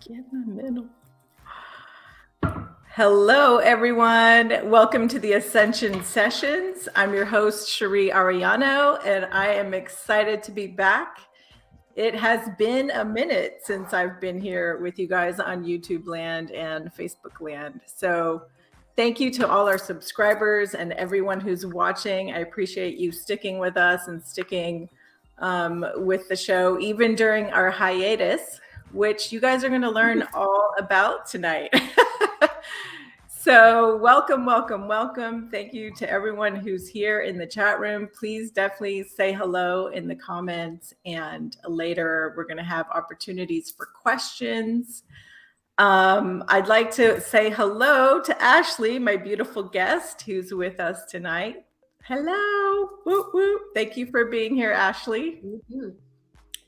Get in the middle. Hello, everyone. Welcome to the Ascension Sessions. I'm your host, Cheri Arellano, and I am excited to be back. It has been a minute since I've been here with you guys on YouTube land and Facebook land. So thank you to all our subscribers and everyone who's watching. I appreciate you sticking with us and sticking with the show, even during our hiatus, which you guys are going to learn all about tonight. So welcome, welcome, welcome. Thank you to everyone who's here in the chat room. Please definitely say hello in the comments, and later we're going to have opportunities for questions. I'd like to say hello to Ashley, my beautiful guest who's with us tonight. Hello. Woo, woo. Thank you for being here, Ashley. Mm-hmm.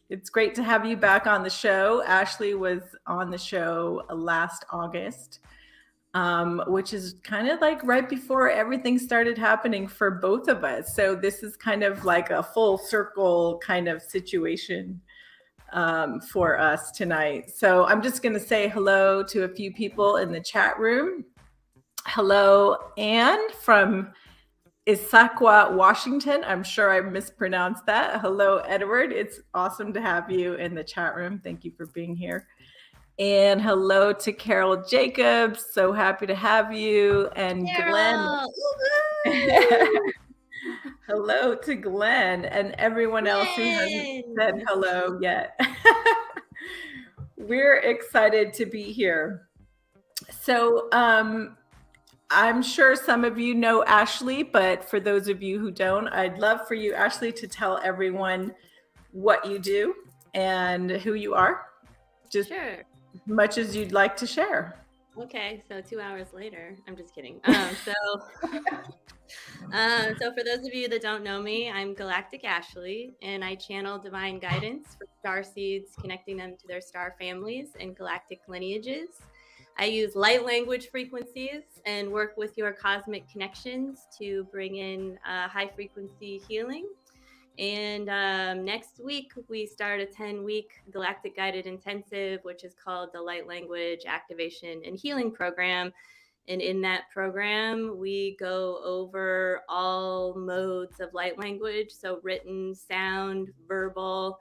It's great to have you back on the show. Ashley was on the show last August. Which is kind of like right before everything started happening for both of us. So this is kind of like a full circle kind of situation for us tonight. So I'm just going to say hello to a few people in the chat room. Hello, Anne from Issaquah, Washington. I'm sure I mispronounced that. Hello, Edward. It's awesome to have you in the chat room. Thank you for being here. And hello to Carol Jacobs. So happy to have you. And Carol. Glenn. Hello to Glenn and everyone else who hasn't said hello yet. We're excited to be here. So I'm sure some of you know Ashley, but for those of you who don't, I'd love for you, Ashley, to tell everyone what you do and who you are. Just Sure. much as you'd like to share. Okay, so 2 hours later, I'm just kidding. So for those of you that don't know me, I'm Galactic Ashley, and I channel divine guidance for Starseeds, connecting them to their star families and galactic lineages. I use light language frequencies and work with your cosmic connections to bring in high frequency healing. And next week, we start a 10-week galactic guided intensive, which is called the Light Language Activation and Healing Program. And in that program, we go over all modes of light language. So written, sound, verbal,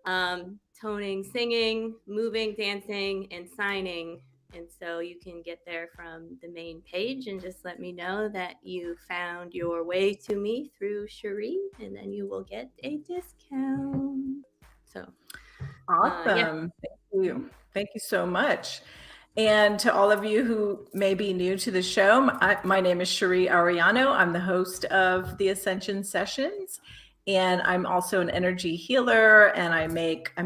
toning, singing, moving, dancing, and signing. And so you can get there from the main page and just let me know that you found your way to me through Cheri, and then you will get a discount. So awesome. Yeah. Thank you. Thank you so much. And to all of you who may be new to the show, my name is Cheri Arellano. I'm the host of the Ascension Sessions. And I'm also an energy healer, and I'm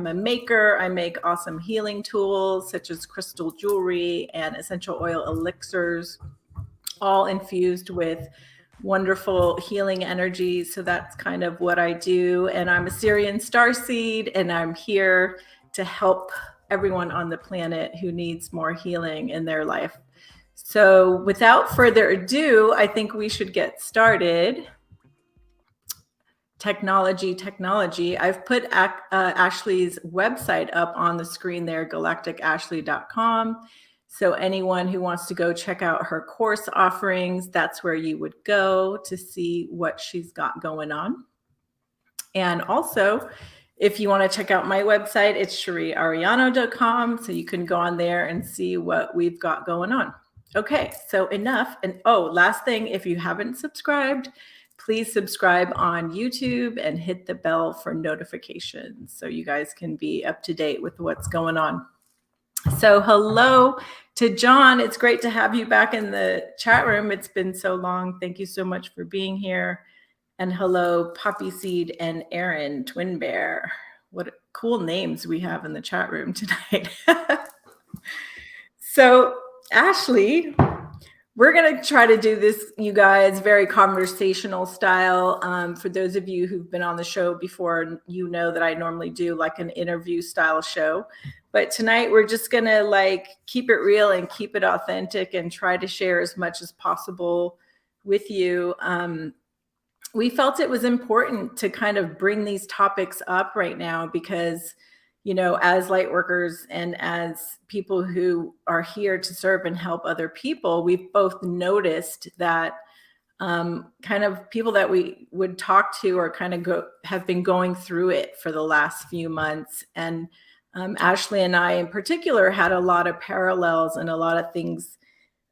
a maker. I make awesome healing tools such as crystal jewelry and essential oil elixirs, all infused with wonderful healing energy. So that's kind of what I do. And I'm a Syrian Starseed, and I'm here to help everyone on the planet who needs more healing in their life. So without further ado, I think we should get started. Technology. I've put Ashley's website up on the screen there, galacticashley.com. So anyone who wants to go check out her course offerings, that's where you would go to see what she's got going on. And also, if you want to check out my website, it's cheriarellano.com. So you can go on there and see what we've got going on. Okay, so enough. And last thing, if you haven't subscribed, please subscribe on YouTube and hit the bell for notifications so you guys can be up to date with what's going on. So hello to John. It's great to have you back in the chat room. It's been so long. Thank you so much for being here. And hello, Poppy Seed and Aaron, Twin Bear. What cool names we have in the chat room tonight. So Ashley, we're going to try to do this, you guys, very conversational style. For those of you who've been on the show before, you know that I normally do like an interview style show. But tonight we're just going to like keep it real and keep it authentic and try to share as much as possible with you. We felt it was important to kind of bring these topics up right now because, as light workers and as people who are here to serve and help other people, we've both noticed that kind of people that we would talk to or kind of have been going through it for the last few months. And Ashley and I in particular had a lot of parallels and a lot of things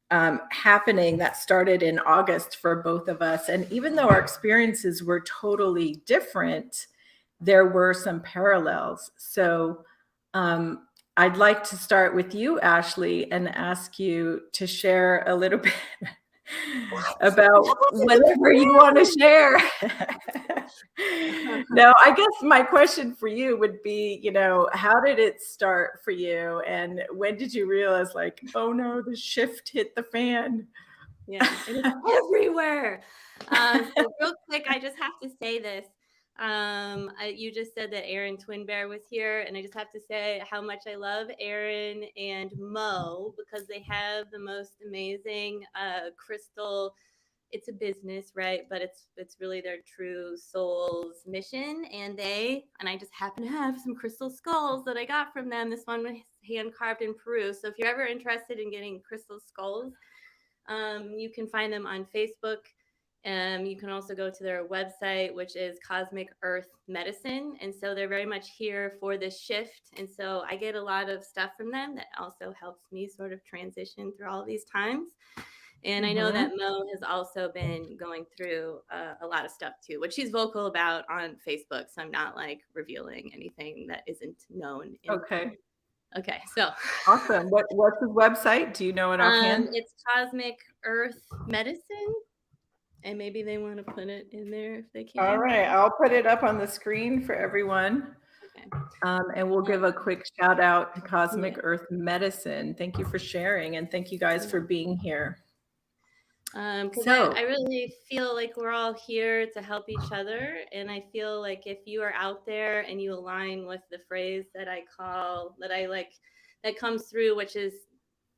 happening that started in August for both of us. And even though our experiences were totally different, there were some parallels. So I'd like to start with you, Ashley, and ask you to share a little bit about whatever you want to share. No, I guess my question for you would be, how did it start for you? And when did you realize, like, oh no, the shift hit the fan? Yeah, it is everywhere. So real quick, I just have to say this. You just said that Aaron Twin Bear was here, and I just have to say how much I love Aaron and Mo because they have the most amazing crystal. It's a business, right? But it's really their true soul's mission, and I just happen to have some crystal skulls that I got from them. This one was hand carved in Peru. So if you're ever interested in getting crystal skulls, you can find them on Facebook. You can also go to their website, which is Cosmic Earth Medicine. And so they're very much here for this shift. And so I get a lot of stuff from them that also helps me sort of transition through all these times. And I know that Mo has also been going through a lot of stuff too, which she's vocal about on Facebook. So I'm not like revealing anything that isn't known. Okay, so awesome. What's his website? Do you know it offhand? It's Cosmic Earth Medicine, and maybe they want to put it in there if they can. All right, I'll put it up on the screen for everyone. Okay. And we'll give a quick shout out to Cosmic Earth Medicine. Thank you for sharing, and thank you guys for being here. Because I really feel like we're all here to help each other. And I feel like if you are out there and you align with the phrase that comes through, which is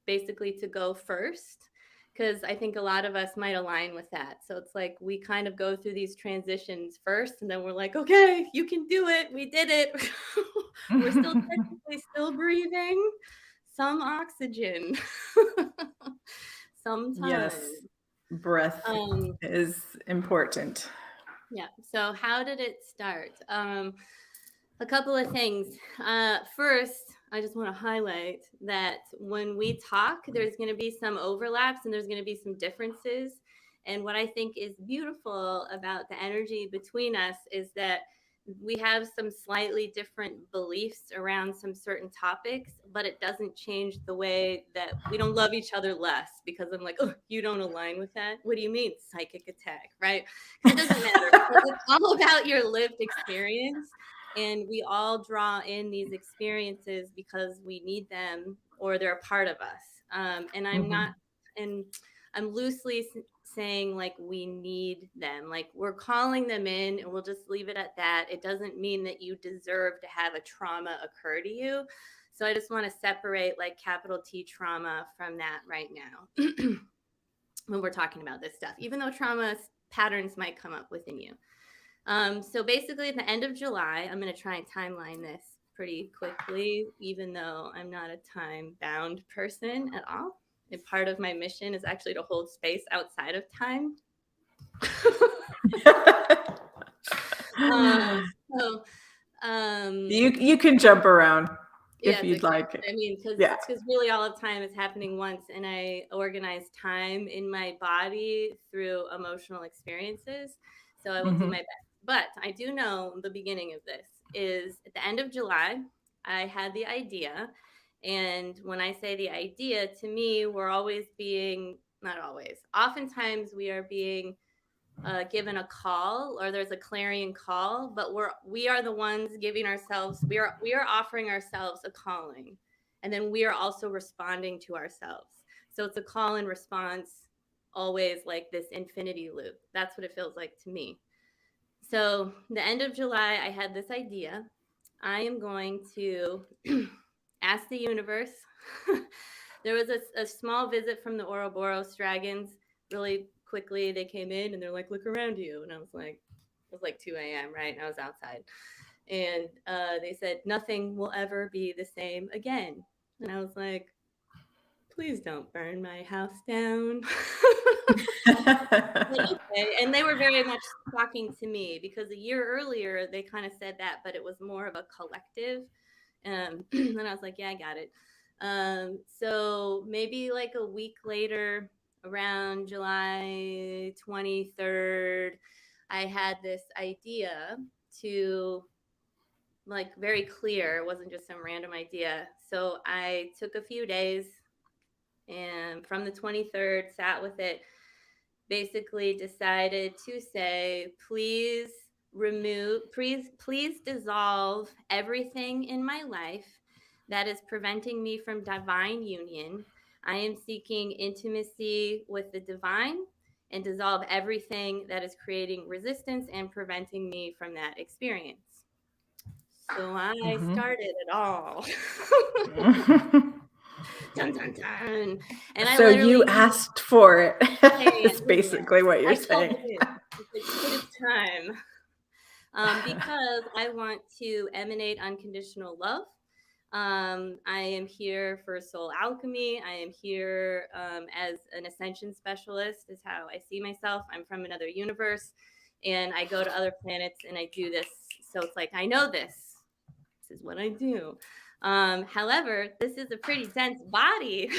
basically to go first, because I think a lot of us might align with that. So it's like we kind of go through these transitions first, and then we're like, okay, you can do it. We did it. We're still technically still breathing. Some oxygen. Sometimes. Yes. Breath is important. Yeah. So how did it start? A couple of things. First, I just want to highlight that when we talk, there's going to be some overlaps and there's going to be some differences. And what I think is beautiful about the energy between us is that we have some slightly different beliefs around some certain topics, but it doesn't change the way that we don't love each other less because I'm like, oh, you don't align with that? What do you mean psychic attack, right? It doesn't matter because it's all about your lived experience. And we all draw in these experiences because we need them or they're a part of us. And I'm loosely saying like we need them, like we're calling them in, and we'll just leave it at that. It doesn't mean that you deserve to have a trauma occur to you. So I just want to separate like capital T trauma from that right now when we're talking about this stuff, even though trauma patterns might come up within you. So basically at the end of July, I'm going to try and timeline this pretty quickly, even though I'm not a time bound person at all. And part of my mission is actually to hold space outside of time. You can jump around if you'd like. I mean, because really all of time is happening once, and I organize time in my body through emotional experiences. So I will do my best. But I do know the beginning of this is at the end of July, I had the idea. And when I say the idea, to me, we're always being, not always, oftentimes we are being given a call, or there's a clarion call, but we are the ones giving ourselves, we are offering ourselves a calling. And then we are also responding to ourselves. So it's a call and response, always like this infinity loop. That's what it feels like to me. So the end of July, I had this idea. I am going to ask the universe. There was a small visit from the Ouroboros dragons. Really quickly, they came in and they're like, look around you. And I was like, it was like 2 a.m., right? And I was outside. And they said, nothing will ever be the same again. And I was like, please don't burn my house down. But okay. And they were very much talking to me because a year earlier they kind of said that, but it was more of a collective. And I was like, yeah, I got it. So maybe like a week later, around July 23rd, I had this idea to, like, very clear. It wasn't just some random idea. So I took a few days and from the 23rd, sat with it, basically decided to say, please dissolve everything in my life that is preventing me from divine union. I am seeking intimacy with the divine, and dissolve everything that is creating resistance and preventing me from that experience. So I started it all. Dun, dun, dun. And I So you literally asked for it. It's Is basically what you're saying. It's time. Because I want to emanate unconditional love. I am here for soul alchemy. I am here as an ascension specialist, is how I see myself. I'm from another universe, and I go to other planets and I do this. So it's like, I know this. This is what I do. However, this is a pretty dense body.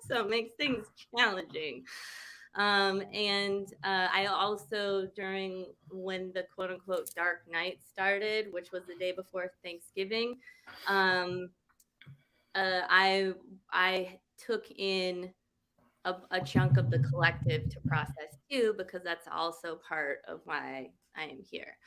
So it makes things challenging. And I also, during when the quote unquote dark night started, which was the day before Thanksgiving, I took in a chunk of the collective to process too, because that's also part of why I am here.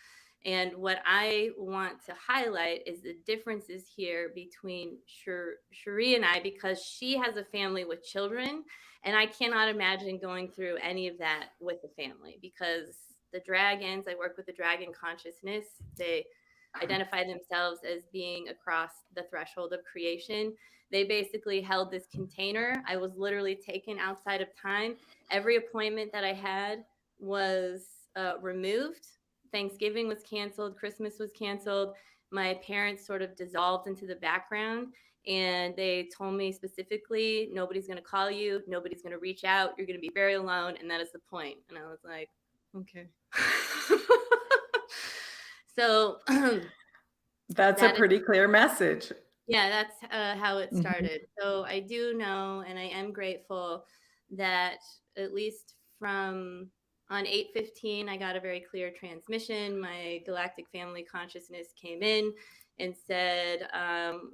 And what I want to highlight is the differences here between Cheri and I, because she has a family with children, and I cannot imagine going through any of that with a family, because the dragons, I work with the dragon consciousness. They identify themselves as being across the threshold of creation. They basically held this container. I was literally taken outside of time. Every appointment that I had was removed. Thanksgiving was canceled. Christmas was canceled. My parents sort of dissolved into the background. And they told me specifically, nobody's going to call you. Nobody's going to reach out. You're going to be very alone. And that is the point. And I was like, okay. So that's a pretty clear message. Yeah, that's how it started. So I do know, and I am grateful that at least from on 8/15, I got a very clear transmission. My galactic family consciousness came in and said,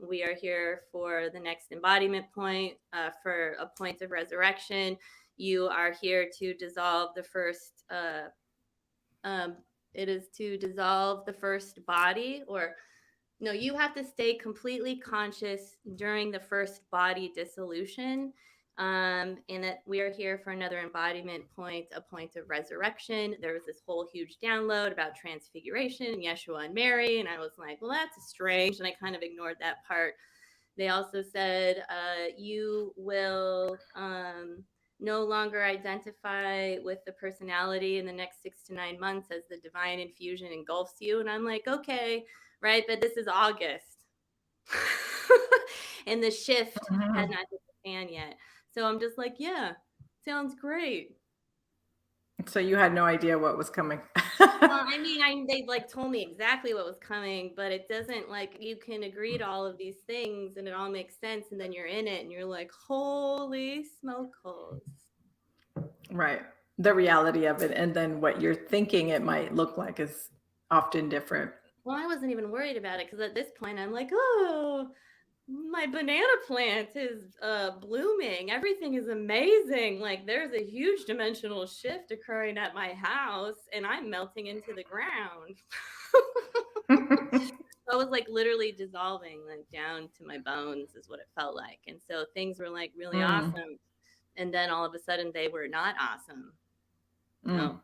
we are here for the next embodiment point, for a point of resurrection. You are here to dissolve the first, it is to dissolve the first body, or no, you have to stay completely conscious during the first body dissolution. And that we are here for another embodiment point, a point of resurrection. There was this whole huge download about transfiguration and Yeshua and Mary. And I was like, well, that's strange. And I kind of ignored that part. They also said, you will no longer identify with the personality in the next 6 to 9 months as the divine infusion engulfs you. And I'm like, okay, right? But this is August. And the shift had not hit the fan yet. So I'm just like, yeah, sounds great. So you had no idea what was coming. Well, I mean, they like told me exactly what was coming, but it doesn't, like, you can agree to all of these things and it all makes sense, and then you're in it and you're like, holy smoke holes. Right. The reality of it, and then what you're thinking it might look like is often different. Well, I wasn't even worried about it, because at this point I'm like, oh, my banana plant is blooming. Everything is amazing. Like, there's a huge dimensional shift occurring at my house, and I'm melting into the ground. I was like literally dissolving, like down to my bones is what it felt like. And so things were like really awesome. And then all of a sudden they were not awesome. No.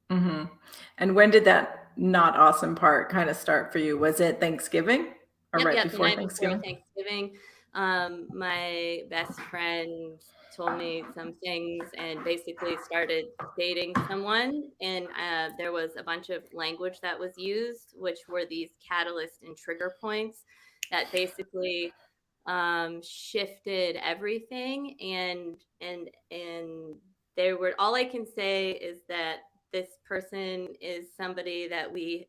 And when did that not awesome part kind of start for you? Was it Thanksgiving or right before Thanksgiving? Before Thanksgiving, my best friend told me some things and basically started dating someone. And there was a bunch of language that was used, which were these catalyst and trigger points that basically shifted everything. And there were, all I can say is that this person is somebody that we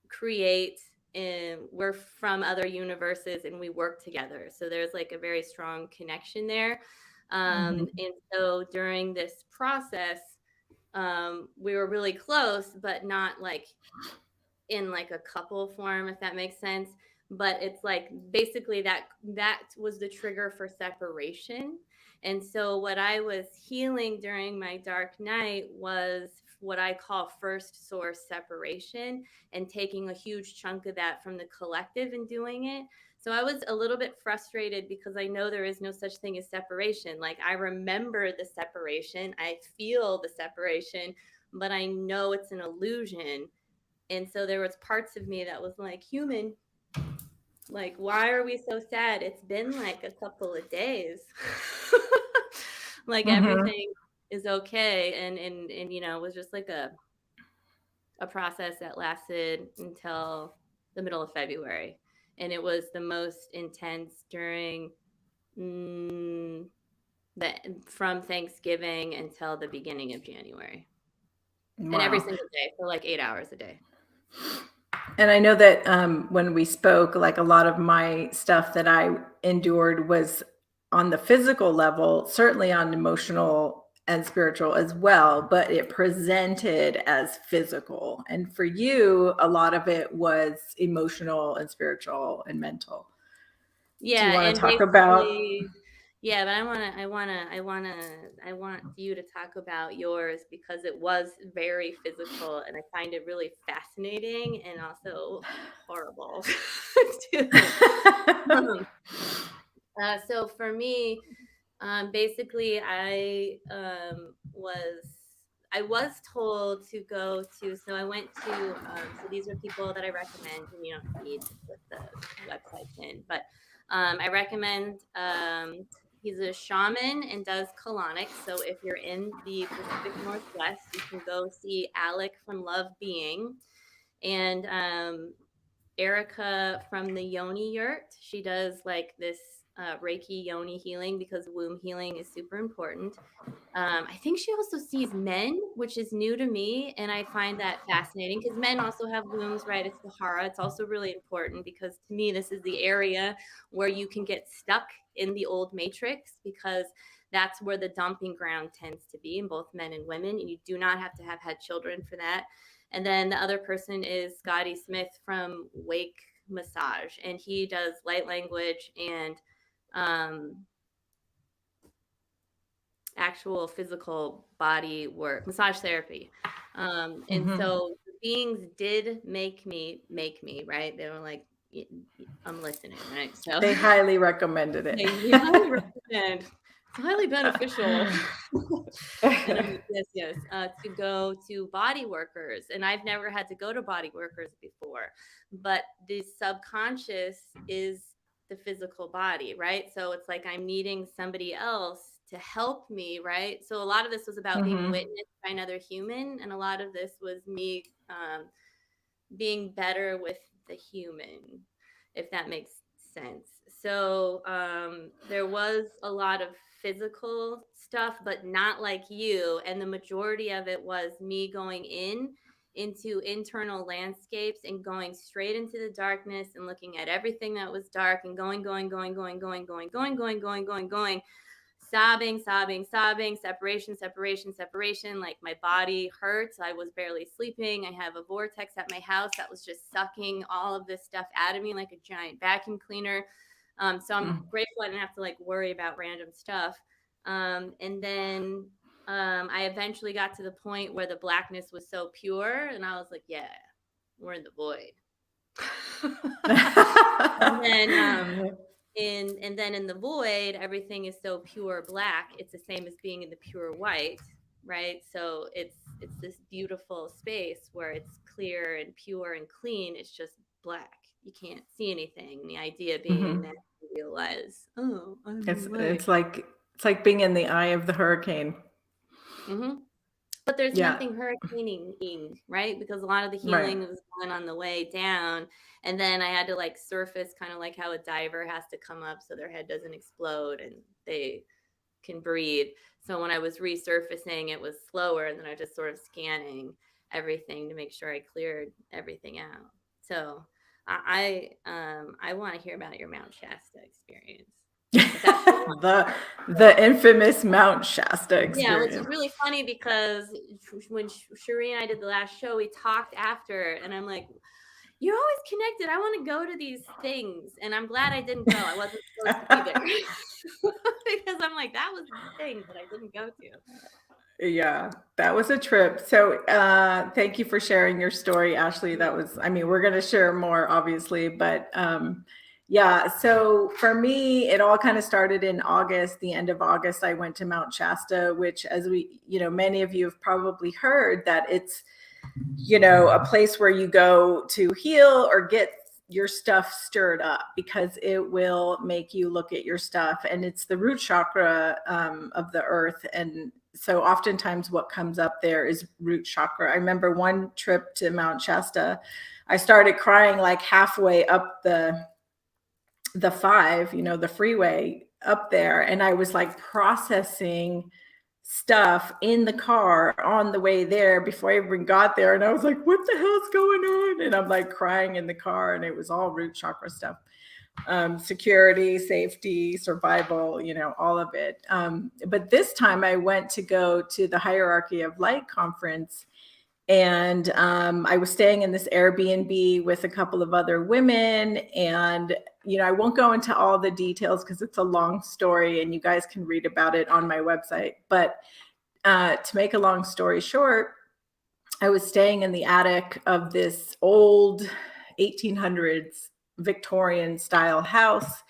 create, and we're from other universes and we work together. So there's like a very strong connection there. And so during this process, we were really close, but not like in like a couple form, if that makes sense. But it's like basically that was the trigger for separation. And so what I was healing during my dark night was what I call first source separation, and taking a huge chunk of that from the collective and doing it. So I was a little bit frustrated because I know there is no such thing as separation. Like, I remember the separation, I feel the separation, but I know it's an illusion. And so there was parts of me that was like, human, like, why are we so sad? It's been like a couple of days. Like, everything is okay. And you know, it was just like a process that lasted until the middle of February. And it was the most intense during from Thanksgiving until the beginning of January. Wow. And every single day for like 8 hours a day. And I know that when we spoke, like, a lot of my stuff that I endured was on the physical level, certainly on emotional and spiritual as well, but it presented as physical. And for you, a lot of it was emotional and spiritual and mental. Yeah, Do you want and to talk about? yeah, but I want you to talk about yours, because it was very physical and I find it really fascinating and also horrible too. So for me, basically, I was told to go to. So I went to. So these are people that I recommend, and you don't need to put the websites in, but I recommend. He's a shaman and does colonics. So if you're in the Pacific Northwest, you can go see Alec from Love Being, and Erica from the Yoni Yurt. She does like this Reiki Yoni healing, because womb healing is super important. I think she also sees men, which is new to me. And I find that fascinating because men also have wombs, right? It's the hara. It's also really important because to me, this is the area where you can get stuck in the old matrix, because that's where the dumping ground tends to be in both men and women. And you do not have to have had children for that. And then the other person is Scotty Smith from Wake Massage, and he does light language and actual physical body work, massage therapy. And so the beings did make me, right? They were like, I'm listening, right? So They highly recommended it. they highly recommend. It's highly beneficial. And I'm like, yes, to go to body workers. And I've never had to go to body workers before, but the subconscious is the physical body, right? So it's like I'm needing somebody else to help me, right? So a lot of this was about being witnessed by another human, and a lot of this was me being better with the human, if that makes sense. So there was a lot of physical stuff, but not like you. And the majority of it was me going into internal landscapes and going straight into the darkness and looking at everything that was dark and going, sobbing, separation. Like, my body hurts. I was barely sleeping. I have a vortex at my house that was just sucking all of this stuff out of me like a giant vacuum cleaner. So I'm grateful I didn't have to like worry about random stuff. And then I eventually got to the point where the blackness was so pure, and I was like, yeah, we're in the void. And then and then in the void, everything is so pure black. It's the same as being in the pure white, right? So it's this beautiful space where it's clear and pure and clean. It's just black. You can't see anything. And the idea being that you realize, oh, I'm It's like It's like being in the eye of the hurricane. Mm-hmm. But there's Yeah. nothing hurricaning, right? Because a lot of the Right. healing was done on the way down. And then I had to like surface, kind of like how a diver has to come up so their head doesn't explode and they can breathe. So when I was resurfacing, it was slower. And then I was just sort of scanning everything to make sure I cleared everything out. So I want to hear about your Mount Shasta experience. That's the one. The infamous Mount Shasta Yeah, which is experience. really funny because when Cheri and I did the last show, we talked after, and I'm like, "You're always connected. I want to go to these things," and I'm glad I didn't go. I wasn't supposed to be there because I'm like, that was the thing that I didn't go to. Yeah, that was a trip. So thank you for sharing your story, Ashley. That was, I mean, we're going to share more, obviously, but yeah. So for me, it all kind of started in August. The end of August, I went to Mount Shasta, which, as we, many of you have probably heard that it's, a place where you go to heal or get your stuff stirred up, because it will make you look at your stuff, and it's the root chakra of the earth. And so oftentimes what comes up there is root chakra. I remember one trip to Mount Shasta, I started crying like halfway up the 5, the freeway up there, and I was like processing stuff in the car on the way there before I even got there. And I was like, what the hell's going on? And I'm like crying in the car, and it was all root chakra stuff. Security, safety, survival, all of it. But this time I went to go to the Hierarchy of Light conference, and I was staying in this Airbnb with a couple of other women. And, I won't go into all the details because it's a long story and you guys can read about it on my website. But to make a long story short, I was staying in the attic of this old 1800s Victorian style house.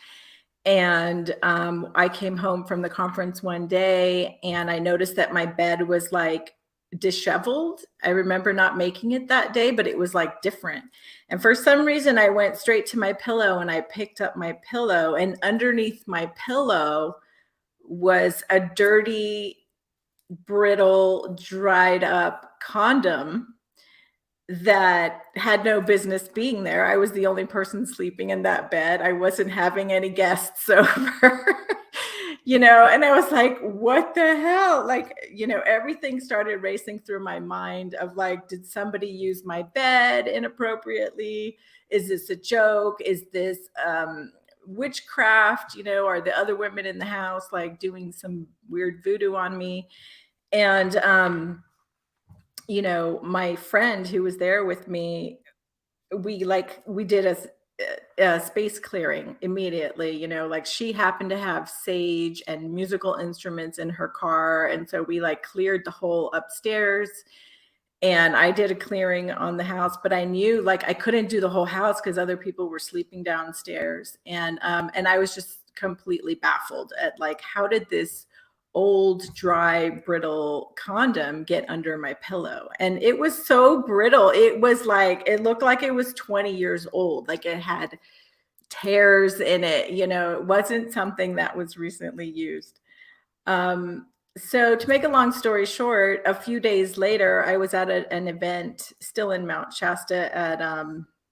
And I came home from the conference one day and I noticed that my bed was like disheveled. I remember not making it that day, but it was like different. And for some reason, I went straight to my pillow and I picked up my pillow, and underneath my pillow was a dirty, brittle, dried up condom that had no business being there. I was the only person sleeping in that bed. I wasn't having any guests over, and I was like, what the hell? Like, everything started racing through my mind of like, did somebody use my bed inappropriately? Is this a joke? Is this witchcraft? Are the other women in the house like doing some weird voodoo on me? And my friend who was there with me, we did a space clearing immediately. Like she happened to have sage and musical instruments in her car, and so we like cleared the whole upstairs, and I did a clearing on the house. But I knew like I couldn't do the whole house because other people were sleeping downstairs, and I was just completely baffled at like, how did this old, dry, brittle condom get under my pillow? And it was so brittle. It was like, it looked like it was 20 years old. Like it had tears in it. It wasn't something that was recently used. So to make a long story short, a few days later, I was at an event still in Mount Shasta at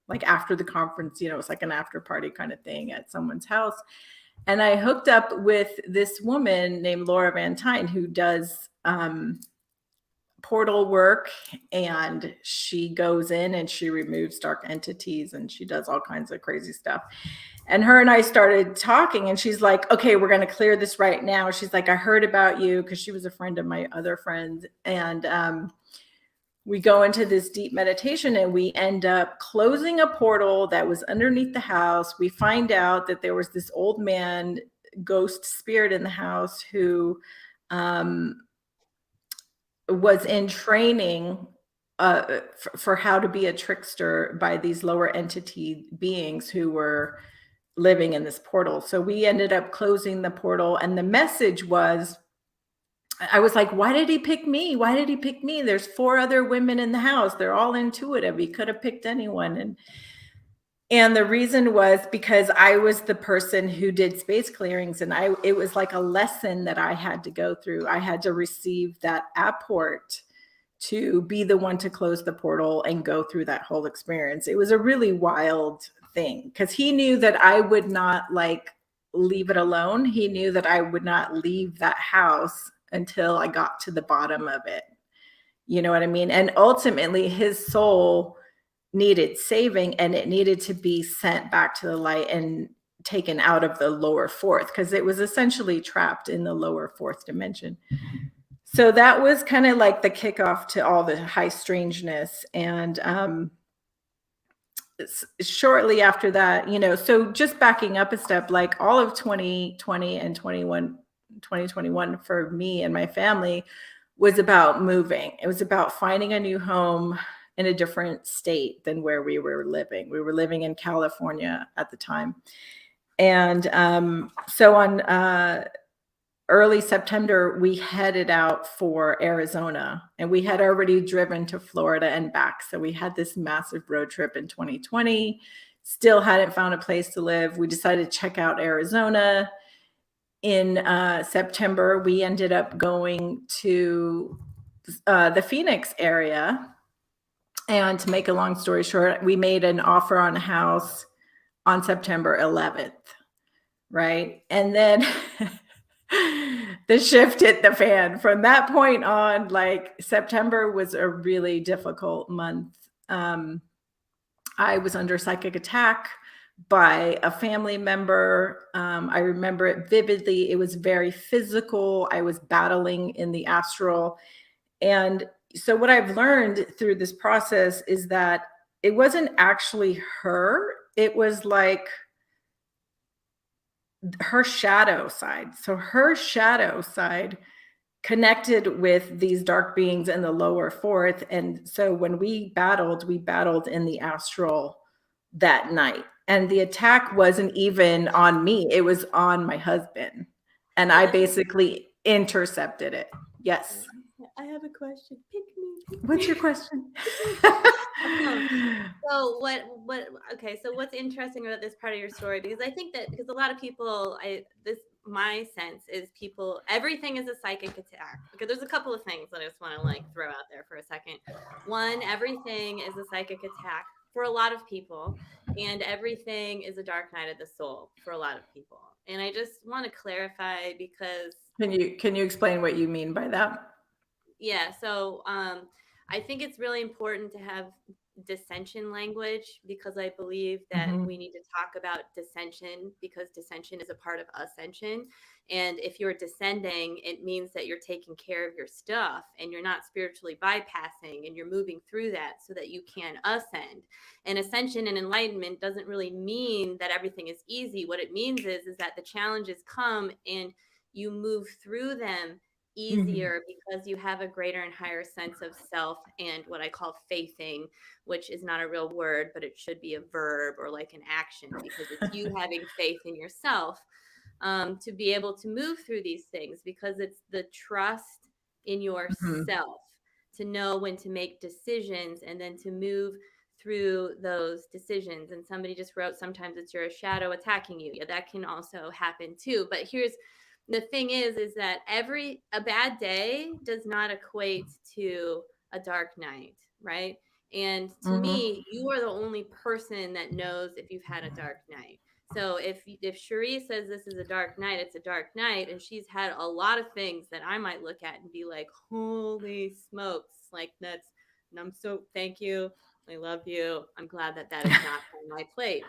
like after the conference, it's like an after party kind of thing at someone's house. And I hooked up with this woman named Laura Van Tyne, who does portal work, and she goes in and she removes dark entities and she does all kinds of crazy stuff. And her and I started talking, and she's like, okay, we're going to clear this right now. She's like, I heard about you, because she was a friend of my other friends. And we go into this deep meditation, and we end up closing a portal that was underneath the house. We find out that there was this old man, ghost spirit in the house, who was in training for how to be a trickster by these lower entity beings who were living in this portal. So we ended up closing the portal, and the message was, I was like, why did he pick me? Why did he pick me? There's 4 other women in the house. They're all intuitive. He could have picked anyone. And the reason was because I was the person who did space clearings, and it was like a lesson that I had to go through. I had to receive that apport to be the one to close the portal and go through that whole experience. It was a really wild thing because he knew that I would not like leave it alone. He knew that I would not leave that house until I got to the bottom of it. You know what I mean? And ultimately his soul needed saving, and it needed to be sent back to the light and taken out of the lower fourth, because it was essentially trapped in the lower fourth dimension. So that was kind of like the kickoff to all the high strangeness. And shortly after that, you know, so just backing up a step, like all of 2020 and 2021 for me and my family was about moving. It was about finding a new home in a different state than where we were living. We were living in California at the time. And so on early September, we headed out for Arizona, and we had already driven to Florida and back. So we had this massive road trip in 2020, still hadn't found a place to live. We decided to check out Arizona. In September, we ended up going to the Phoenix area. And to make a long story short, we made an offer on a house on September 11th, right? And then the shift hit the fan. From that point on, like September was a really difficult month. I was under psychic attack by a family member. I remember it vividly. It was very physical. I was battling in the astral. And so what I've learned through this process is that it wasn't actually her. It was like her shadow side. So her shadow side connected with these dark beings in the lower fourth. And so when we battled in the astral that night. And the attack wasn't even on me. It was on my husband. And I basically intercepted it. Yes. I have a question. Pick me. What's your question? So okay, so what's interesting about this part of your story, because I think that because a lot of people, my sense is people, everything is a psychic attack. Because there's a couple of things that I just want to like throw out there for a second. One, everything is a psychic attack for a lot of people, and everything is a dark night of the soul for a lot of people. And I just want to clarify, because Can you explain what you mean by that? yeah, so I think it's really important to have dissension language, because I believe that we need to talk about dissension, because dissension is a part of ascension. And if you're descending, it means that you're taking care of your stuff and you're not spiritually bypassing, and you're moving through that so that you can ascend. And ascension and enlightenment doesn't really mean that everything is easy. What it means is that the challenges come and you move through them easier because you have a greater and higher sense of self, and what I call faithing, which is not a real word, but it should be a verb or like an action, because it's you having faith in yourself to be able to move through these things, because it's the trust in yourself to know when to make decisions and then to move through those decisions. And somebody just wrote, sometimes it's your shadow attacking you. Yeah, that can also happen too. But here's the thing is that a bad day does not equate to a dark night, right? And to me, you are the only person that knows if you've had a dark night. So if Cheri says this is a dark night, it's a dark night, and she's had a lot of things that I might look at and be like, holy smokes, like thank you, I love you, I'm glad that is not on my plate,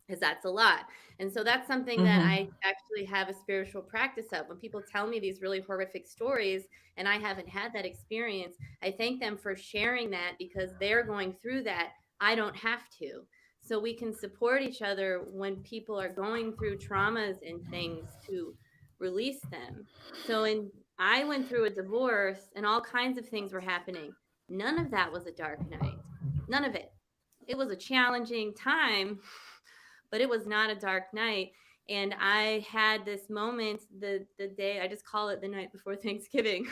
because that's a lot. And so that's something that I actually have a spiritual practice of. When people tell me these really horrific stories and I haven't had that experience, I thank them for sharing that, because they're going through that. I don't have to. So we can support each other when people are going through traumas and things to release them. So I went through a divorce and all kinds of things were happening. None of that was a dark night. None of it. It was a challenging time, but it was not a dark night. And I had this moment the day, I just call it the night before Thanksgiving.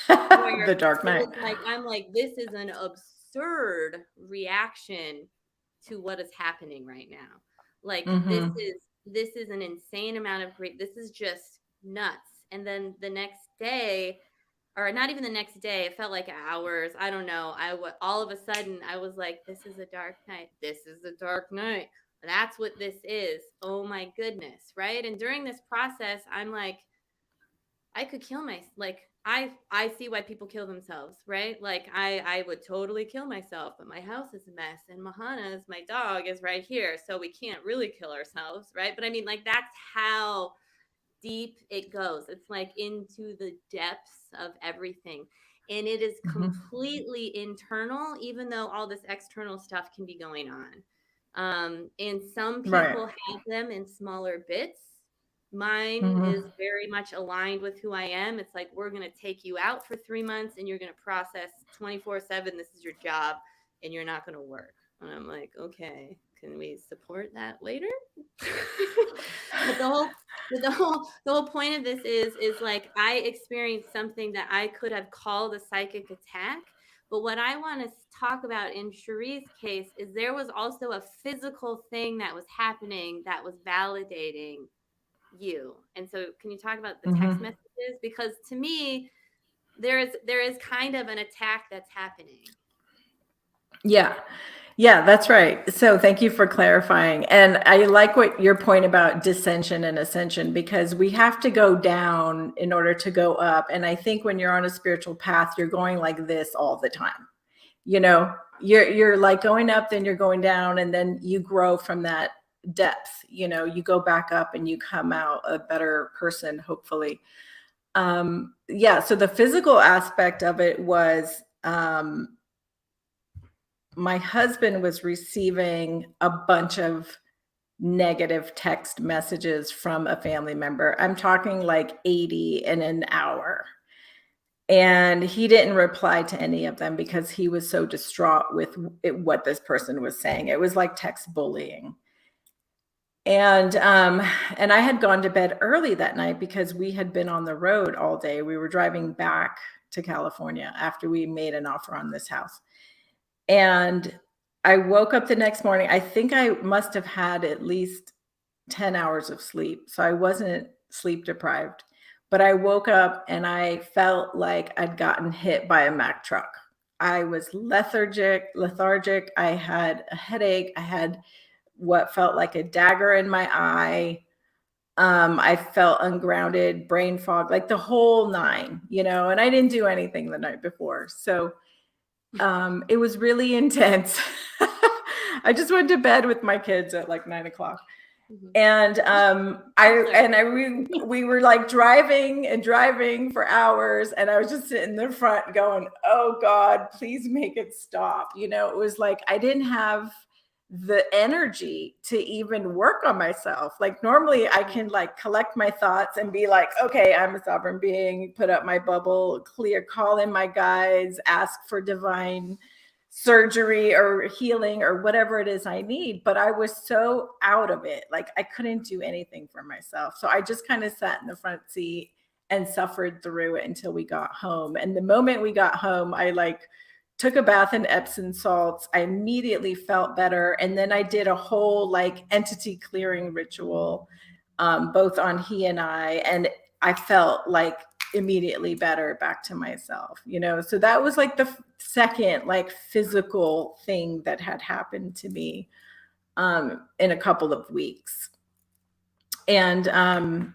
The dark night. I'm like, this is an absurd reaction to what is happening right now. Like Mm-hmm. this is an insane amount of grief. This is just nuts. And then the next day, or not even the next day, it felt like hours. I don't know. All of a sudden I was like, this is a dark night. This is a dark night. That's what this is. Oh my goodness, right? And during this process, I'm like, I could kill myself. Like I see why people kill themselves, right? Like I would totally kill myself, but my house is a mess and Mahana's, my dog, is right here, so we can't really kill ourselves, right? But I mean, like that's how deep it goes. It's like into the depths of everything. And it is Mm-hmm. completely internal, even though all this external stuff can be going on. And some Right. people have them in smaller bits. Mine Mm-hmm. is very much aligned with who I am. It's like, we're going to take you out for 3 months and you're going to process 24/7. This is your job and you're not going to work. And I'm like, okay, can we support that later? But the whole point of this is like, I experienced something that I could have called a psychic attack. But what I want to talk about in Cheri's case is there was also a physical thing that was happening that was validating you. And so can you talk about the text Mm-hmm. messages? Because to me, there is kind of an attack that's happening. Yeah. Yeah, that's right. So thank you for clarifying. And I like what your point about dissension and ascension, because we have to go down in order to go up. And I think when you're on a spiritual path, you're going like this all the time. You know, you're like going up, then you're going down, and then you grow from that depth. You know, you go back up and you come out a better person, hopefully. Yeah, so the physical aspect of it was my husband was receiving a bunch of negative text messages from a family member. I'm talking like 80 in an hour. And he didn't reply to any of them because he was so distraught with what this person was saying. It was like text bullying. And I had gone to bed early that night because we had been on the road all day. We were driving back to California after we made an offer on this house. And I woke up the next morning. I think I must have had at least 10 hours of sleep. So I wasn't sleep deprived. But I woke up and I felt like I'd gotten hit by a Mack truck. I was lethargic. I had a headache. I had what felt like a dagger in my eye. I felt ungrounded, brain fog, like the whole nine, you know, and I didn't do anything the night before. So it was really intense. I just went to bed with my kids at like 9 o'clock. Mm-hmm. And we were like driving for hours, and I was just sitting in the front going, oh God, please make it stop. You know, it was like I didn't have the energy to even work on myself. Like normally I can like collect my thoughts and be like, okay, I'm a sovereign being, put up my bubble, clear, call in my guides, ask for divine surgery or healing or whatever it is I need. But I was so out of it. Like I couldn't do anything for myself. So I just kind of sat in the front seat and suffered through it until we got home. And the moment we got home, I like took a bath in Epsom salts. I immediately felt better. And then I did a whole like entity clearing ritual, both on he and and I felt like immediately better, back to myself, you know? So that was like the second like physical thing that had happened to me in a couple of weeks. And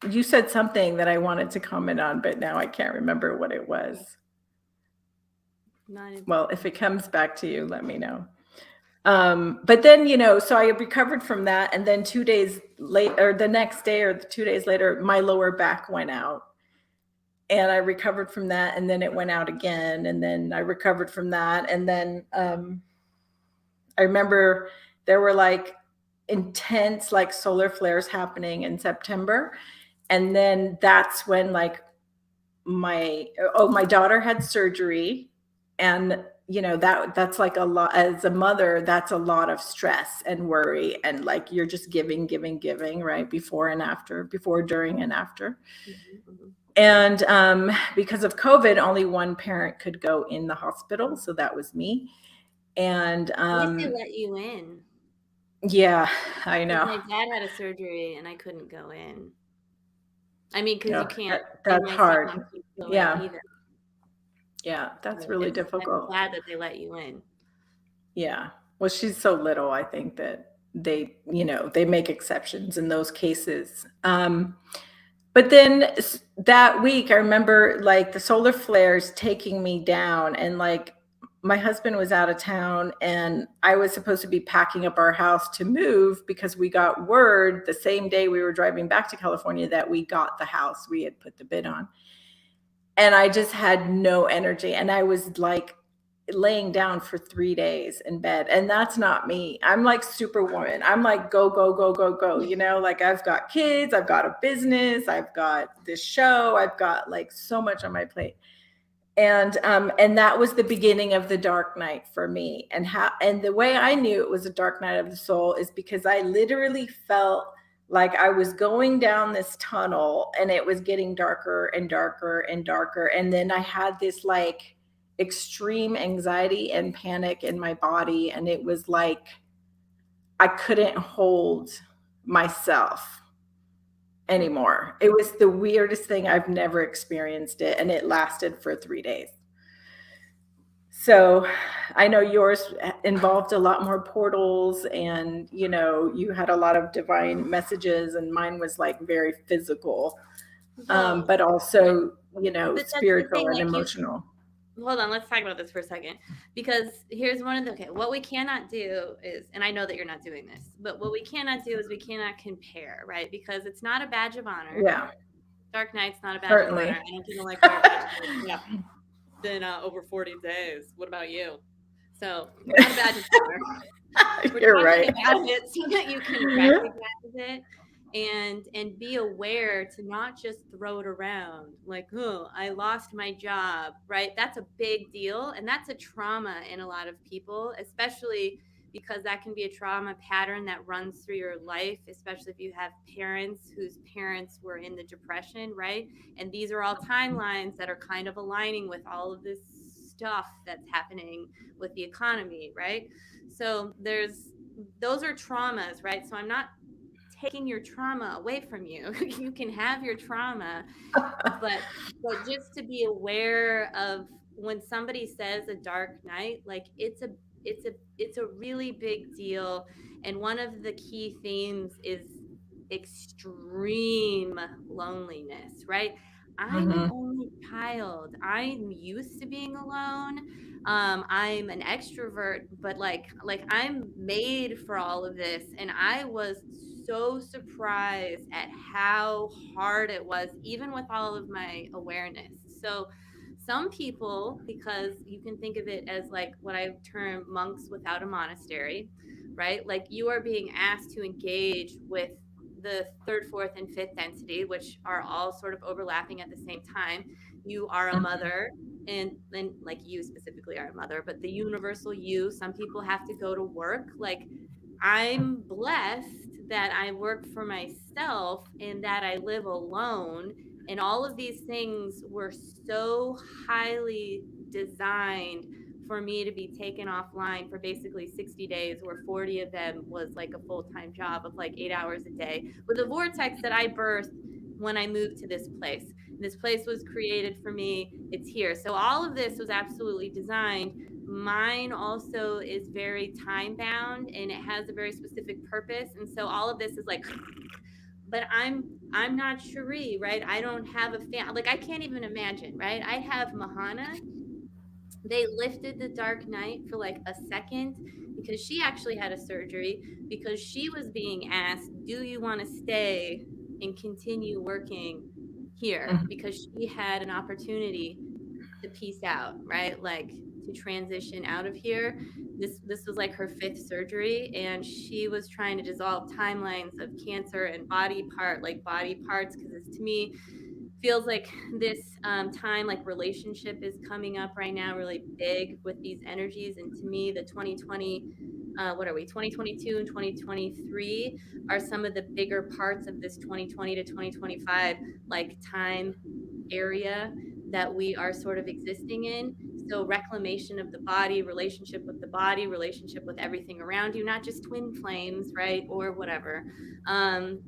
you said something that I wanted to comment on, but now I can't remember what it was. Well, if it comes back to you, let me know. But then, you know, so I recovered from that. And then 2 days later, or the next day or 2 days later, my lower back went out. And I recovered from that. And then it went out again. And then I recovered from that. And then I remember there were like intense like solar flares happening in September. And then that's when like my daughter had surgery. And you know, that's like a lot. As a mother, that's a lot of stress and worry, and like you're just giving, right? Before, during, and after. Mm-hmm. And because of COVID, only one parent could go in the hospital, so that was me. And At least they let you in. yeah, I Because know. my dad had a surgery and I couldn't go in. I mean, because you Yeah, can't in that's my hard. stepmom can't go in Yeah, either. yeah, that's So really I'm difficult. glad that they let you in. Yeah. Well, she's so little, I think that they make exceptions in those cases. But then that week, I remember like the solar flares taking me down, and like my husband was out of town, and I was supposed to be packing up our house to move because we got word the same day we were driving back to California that we got the house we had put the bid on. And I just had no energy. And I was like laying down for 3 days in bed. And that's not me. I'm like superwoman. I'm like, go, go, go, go, go. Like I've got kids, I've got a business, I've got this show, I've got like so much on my plate. And that was the beginning of the dark night for me. And the way I knew it was a dark night of the soul is because I literally felt like I was going down this tunnel and it was getting darker and darker and darker. And then I had this like extreme anxiety and panic in my body. And it was like I couldn't hold myself anymore. It was the weirdest thing. I've never experienced it. And it lasted for 3 days. So I know yours involved a lot more portals, and you had a lot of divine messages, and mine was like very physical, Well, but also but that's the spiritual thing, and like emotional. hold on, let's talk about this for a second. Because here's one of the okay, what we cannot do is, and I know that you're not doing this, but what we cannot do is we cannot compare, right? Because it's not a badge of honor. Yeah, Dark Knight's not a badge of honor. certainly. I don't even like dark night. Yeah. Been over 40 days. What about you? So, not a badge of honor. We're You're talking right. about it so that you can recognize it and be aware to not just throw it around like, oh, I lost my job, right? That's a big deal, and that's a trauma in a lot of people, especially because that can be a trauma pattern that runs through your life, especially if you have parents whose parents were in the depression, right? And these are all timelines that are kind of aligning with all of this stuff that's happening with the economy, right? So those are traumas, right? So I'm not taking your trauma away from you. You can have your trauma, but just to be aware of when somebody says a dark night, like it's a really big deal. And one of the key themes is extreme loneliness, right? I'm an Hmm. only child. I'm used to being alone. I'm an extrovert, but like I'm made for all of this. And I was so surprised at how hard it was, even with all of my awareness. So some people, because you can think of it as like what I term monks without a monastery, right? Like you are being asked to engage with the third, fourth, and fifth density, which are all sort of overlapping at the same time. You are a mother, and like you specifically are a mother, but the universal you, some people have to go to work. Like I'm blessed that I work for myself and that I live alone. And all of these things were so highly designed for me to be taken offline for basically 60 days, where 40 of them was like a full time job of like 8 hours a day, with a vortex that I birthed when I moved to this place. This place was created for me. It's here. So all of this was absolutely designed. Mine also is very time bound and it has a very specific purpose. And so all of this is like, but I'm not Cheri, right? I don't have a fan. Like I can't even imagine, right? I have Mahana. They lifted the dark night for like a second because she actually had a surgery, because she was being asked, do you want to stay and continue working here? Because she had an opportunity to peace out, right? Like to transition out of here. This was like her fifth surgery, and she was trying to dissolve timelines of cancer and body parts, because it's, to me, feels like this time, like relationship is coming up right now really big with these energies. And to me, the 2020 what are we, 2022 and 2023 are some of the bigger parts of this 2020 to 2025 like time area that we are sort of existing in. So reclamation of the body, relationship with the body, relationship with everything around you, not just twin flames, right? Or whatever. And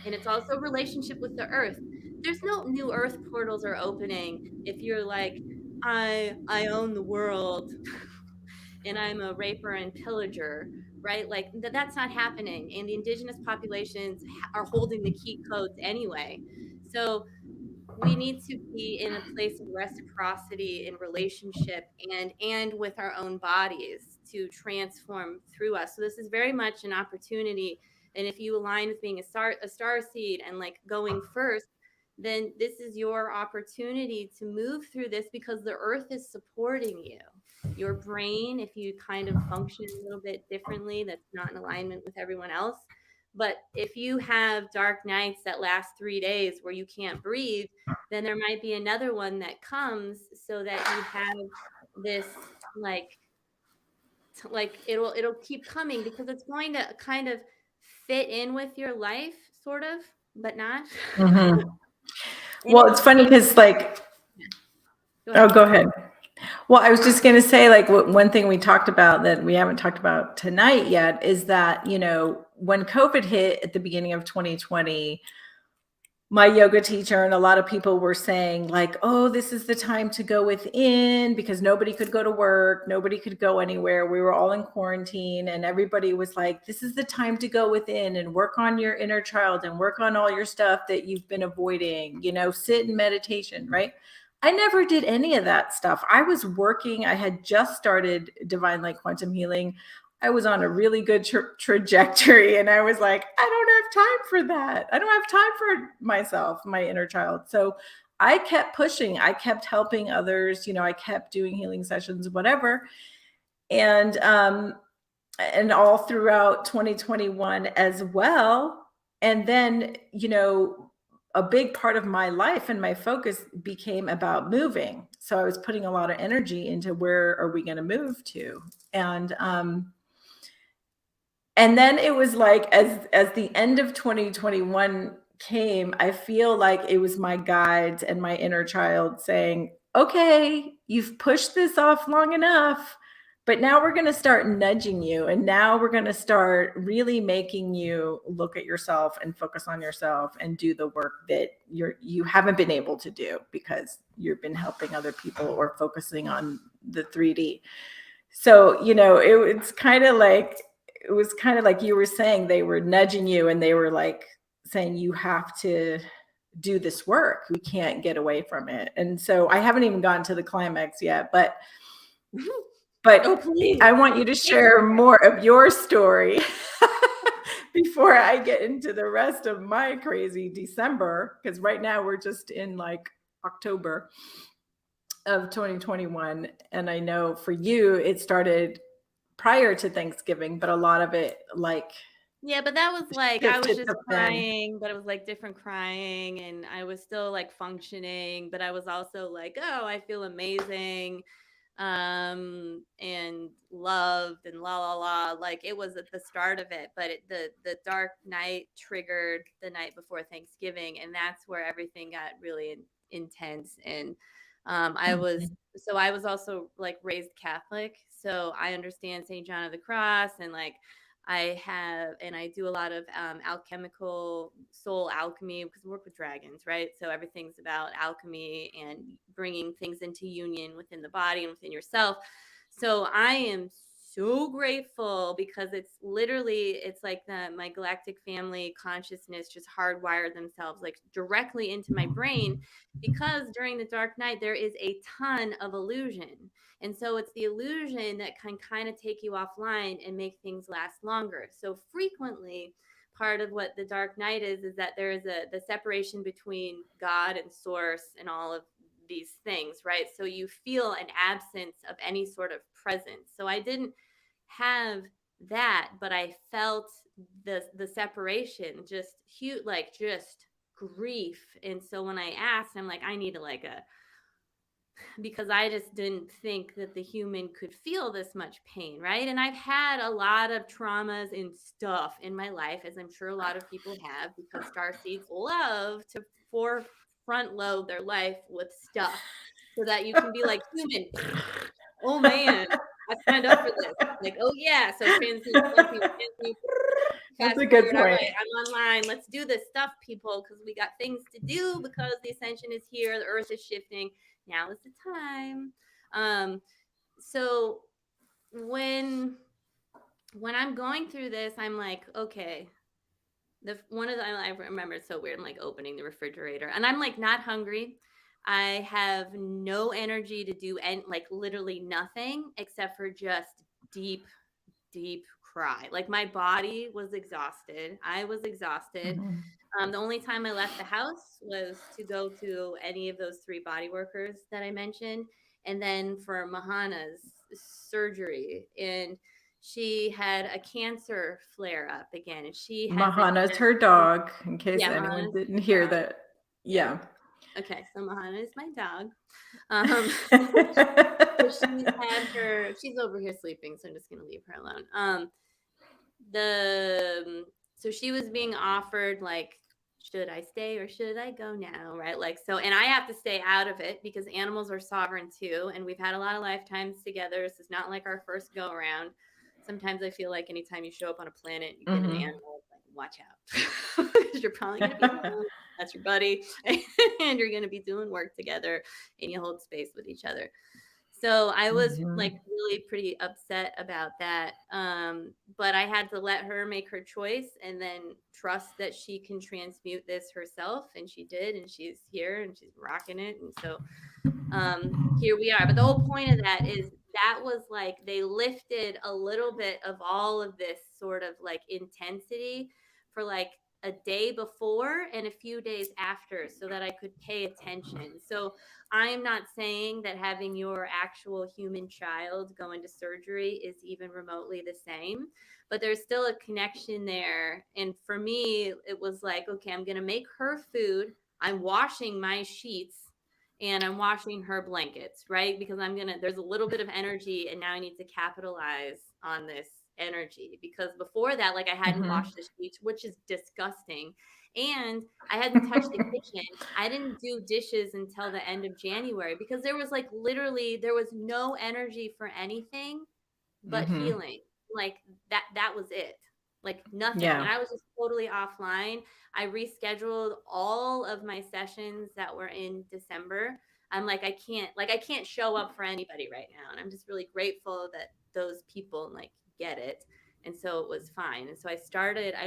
it's also relationship with the earth. There's no new earth portals are opening if you're like, I own the world and I'm a raper and pillager, right? Like that's not happening. And the indigenous populations are holding the key codes anyway. So we need to be in a place of reciprocity in relationship and with our own bodies to transform through us. So this is very much an opportunity. And if you align with being a star seed and like going first, then this is your opportunity to move through this because the earth is supporting you. Your brain, if you kind of function a little bit differently, that's not in alignment with everyone else. But if you have dark nights that last 3 days where you can't breathe, then there might be another one that comes so that you have this like it'll keep coming because it's going to kind of fit in with your life sort of, but not. Mm-hmm. Well, it's funny because like, go ahead. Well, I was just going to say, like, one thing we talked about that we haven't talked about tonight yet is that, you know, when COVID hit at the beginning of 2020, my yoga teacher and a lot of people were saying like, oh, this is the time to go within because nobody could go to work. Nobody could go anywhere. We were all in quarantine and everybody was like, this is the time to go within and work on your inner child and work on all your stuff that you've been avoiding, you know, sit in meditation, right? I never did any of that stuff. I was working. I had just started Divine Light Quantum Healing. I was on a really good trajectory and I was like, I don't have time for that. I don't have time for myself, my inner child. So I kept pushing. I kept helping others. You know, I kept doing healing sessions, whatever. And all throughout 2021 as well. And then, you know, a big part of my life and my focus became about moving. So I was putting a lot of energy into where are we going to move to? And then it was like, as the end of 2021 came, I feel like it was my guides and my inner child saying, okay, you've pushed this off long enough, but now we're going to start nudging you. And now we're going to start really making you look at yourself and focus on yourself and do the work that you haven't been able to do because you've been helping other people or focusing on the 3D. So, you know, it was kind of like you were saying, they were nudging you and they were like saying, you have to do this work. We can't get away from it. And so I haven't even gotten to the climax yet, but please. I want you to share more of your story before I get into the rest of my crazy December. Because right now we're just in like October of 2021. And I know for you, it started prior to Thanksgiving, but a lot of it like, yeah, but that was like, I was just crying, but it was like different crying and I was still like functioning, but I was also like, oh, I feel amazing and loved and la la la. Like it was at the start of it, but the dark night triggered the night before Thanksgiving, and that's where everything got really intense. And I was also like raised Catholic, so I understand St. John of the Cross and like I do a lot of alchemical soul alchemy because we work with dragons, right? So everything's about alchemy and bringing things into union within the body and within yourself. So I am so grateful because it's like my galactic family consciousness just hardwired themselves like directly into my brain, because during the dark night there is a ton of illusion. And so it's the illusion that can kind of take you offline and make things last longer. So frequently, part of what the dark night is that there is the separation between God and source and all of these things, right? So you feel an absence of any sort of presence. So I didn't have that, but I felt the separation, just huge, like just grief. And so when I asked, I'm like, I need because I just didn't think that the human could feel this much pain, right? And I've had a lot of traumas and stuff in my life, as I'm sure a lot of people have, because Starseeds love to front load their life with stuff. so that you can be like human. Oh man, I signed up for this. Like, oh yeah, so transmute. That's Fast a good forward. All point. right, I'm online. Let's do this stuff, people, because we got things to do because the ascension is here. The earth is shifting. Now is the time. So when I'm going through this, I'm like, okay. I remember it's so weird. I'm like opening the refrigerator and I'm like not hungry. I have no energy to do and like literally nothing except for just deep cry. Like my body was exhausted. I was exhausted. Mhm. The only time I left the house was to go to any of those 3 body workers that I mentioned, and then for Mahana's surgery. And she had a cancer flare up again, and she has Mahana's her dog, in case yeah, anyone Mahana's didn't my hear dog. that. Yeah. Yeah. Okay, so Mahana is my dog. So she's over here sleeping, so I'm just gonna leave her alone. So she was being offered like, should I stay or should I go now, right? Like, so, and I have to stay out of it because animals are sovereign too, and we've had a lot of lifetimes together. This is not like our first go around. Sometimes I feel like anytime you show up on a planet, you get an animal, like, watch out, because you're probably gonna be alone. That's your buddy, and you're gonna be doing work together, and you hold space with each other. So I was like Mhm. really pretty upset about that. But I had to let her make her choice and then trust that she can transmute this herself. And she did. And she's here and she's rocking it. And so here we are. But the whole point of that is that was like they lifted a little bit of all of this sort of like intensity for like a day before and a few days after so that I could pay attention. So I'm not saying that having your actual human child go into surgery is even remotely the same, but there's still a connection there. And for me, it was like, okay, I'm going to make her food. I'm washing my sheets and I'm washing her blankets, right? Because there's a little bit of energy and now I need to capitalize on this energy because before that, like I hadn't Mhm. washed the sheets, which is disgusting. And I hadn't touched the kitchen. I didn't do dishes until the end of January because there was like literally, there was no energy for anything but Mhm. healing. Like that was it. Like nothing. And Yeah. I was just totally offline. I rescheduled all of my sessions that were in December. I'm like I can't show up for anybody right now. And I'm just really grateful that those people like get it. And so it was fine. And so I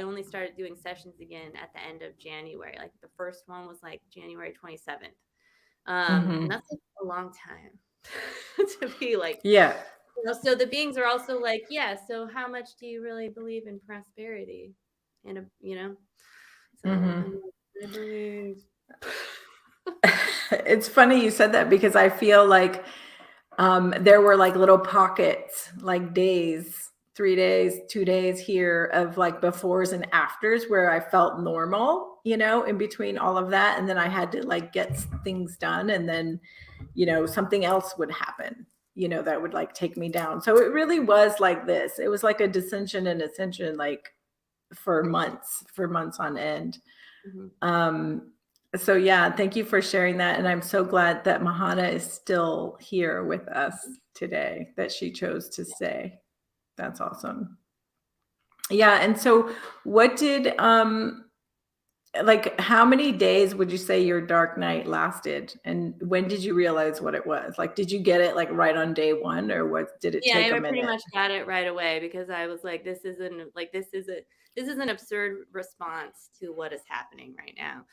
only started doing sessions again at the end of January. Like the first one was like January 27th. And Mhm. that's like a long time to be like, Yeah. so the beings are also like, yeah, so how much do you really believe in prosperity? And, so I'm Mhm. like, I believe. It's funny you said that because I feel like there were like little pockets, like days, 3 days, 2 days here of like befores and afters where I felt normal, in between all of that. And then I had to like get things done. And then, something else would happen, that would like take me down. So it really was like this. It was like a dissension and ascension, like for months on end. Mhm. So yeah, thank you for sharing that. And I'm so glad that Mahana is still here with us today, that she chose to stay. That's awesome. Yeah. And so what did, like, how many days would you say your dark night lasted? And when did you realize what it was? Like, did you get it like right on day one, or what, did it Yeah, take a I pretty minute? much got it right away because I was like, this is an absurd response to what is happening right now.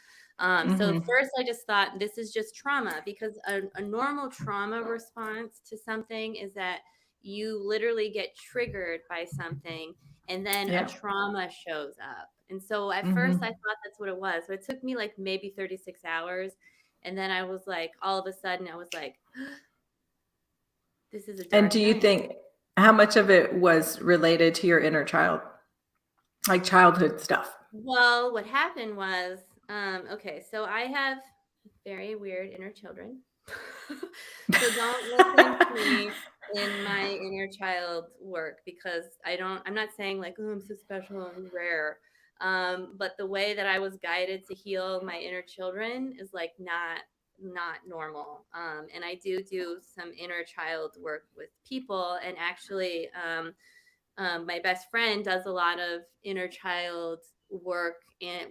So Mm-hmm. first I just thought this is just trauma because a normal trauma response to something is that you literally get triggered by something and then a Yeah. trauma shows up. And so at first I Mm-hmm. thought that's what it was. So it took me like maybe 36 hours. And then I was like, all of a sudden I was like, this is a And dark do you night. think how much of it was related to your inner child, like childhood stuff? Well, what happened was, okay, so I have very weird inner children. So don't listen to me in my inner child work because I'm not saying like, oh, I'm so special and rare. But the way that I was guided to heal my inner children is like not not normal. And I do some inner child work with people, and actually my best friend does a lot of inner child work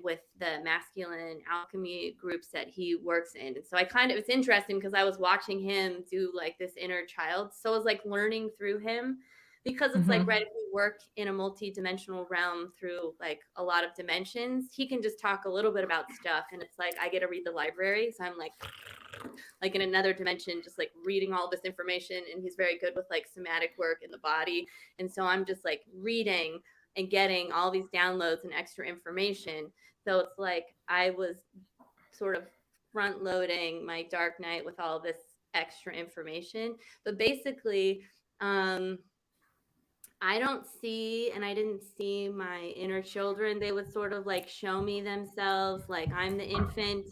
with the masculine alchemy groups that he works in. And so it's interesting because I was watching him do like this inner child. So I was like learning through him, because it's like, right, if we work in a multi-dimensional realm through like a lot of dimensions, he can just talk a little bit about stuff. And it's like, I get to read the library. So I'm like in another dimension, just like reading all this information. And he's very good with like somatic work in the body. And so I'm just like reading and getting all these downloads and extra information. So it's like I was sort of front loading my dark night with all this extra information. But basically, I don't see, and I didn't see my inner children. They would sort of like show me themselves, like I'm the infant.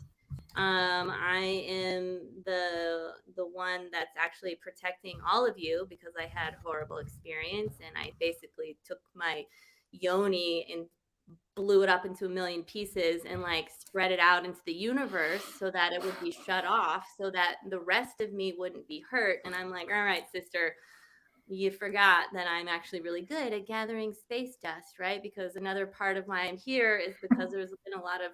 I am the one that's actually protecting all of you, because I had horrible experience, and I basically took my yoni and blew it up into a million pieces and like spread it out into the universe so that it would be shut off, so that the rest of me wouldn't be hurt. And I'm like, all right, sister, you forgot that I'm actually really good at gathering space dust, right? Because another part of why I'm here is because there's been a lot of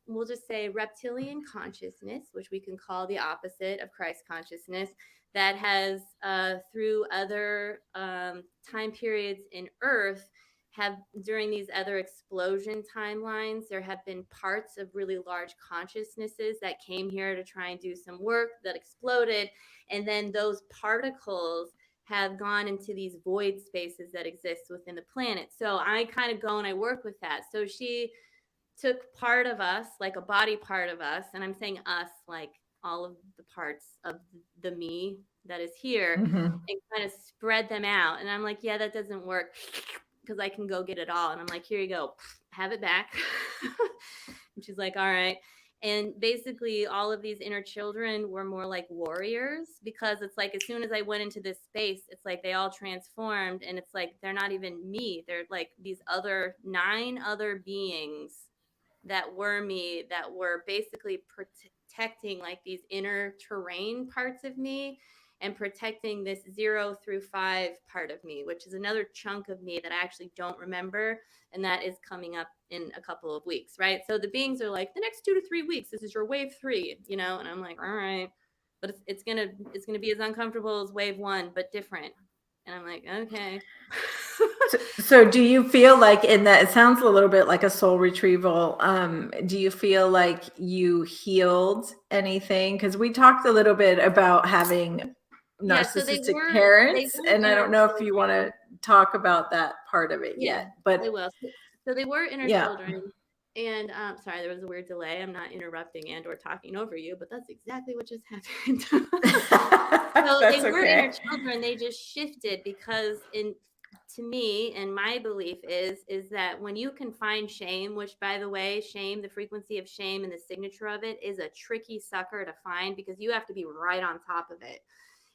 we'll just say reptilian consciousness, which we can call the opposite of Christ consciousness, that has through other time periods in Earth, have during these other explosion timelines, there have been parts of really large consciousnesses that came here to try and do some work that exploded. And then those particles have gone into these void spaces that exist within the planet. So I kind of go and I work with that. So she took part of us, like a body part of us, and I'm saying us, like all of the parts of the me that is here, and kind of spread them out. And I'm like, yeah, that doesn't work, because I can go get it all. And I'm like, here you go, have it back. And she's like, all right. And basically all of these inner children were more like warriors, because it's like, as soon as I went into this space, it's like they all transformed, and it's like they're not even me. They're like these other 9 other beings that were me, that were basically protecting like these inner terrain parts of me, and protecting this 0 through 5 part of me, which is another chunk of me that I actually don't remember. And that is coming up in a couple of weeks, right? So the beings are like, the next 2 to 3 weeks, this is your wave 3, you know? And I'm like, all right, but it's gonna be as uncomfortable as wave 1, but different. And I'm like, okay. So do you feel like in that, it sounds a little bit like a soul retrieval. Do you feel like you healed anything? Because we talked a little bit about having narcissistic parents, and I don't know if you want to talk about that part of it yet, but I will. So they were inner children. And sorry, there was a weird delay. I'm not interrupting and or talking over you, but that's exactly what just happened. So they were inner children. They just shifted because to me, and my belief is that when you can find shame, which by the way, shame, the frequency of shame and the signature of it is a tricky sucker to find, because you have to be right on top of it.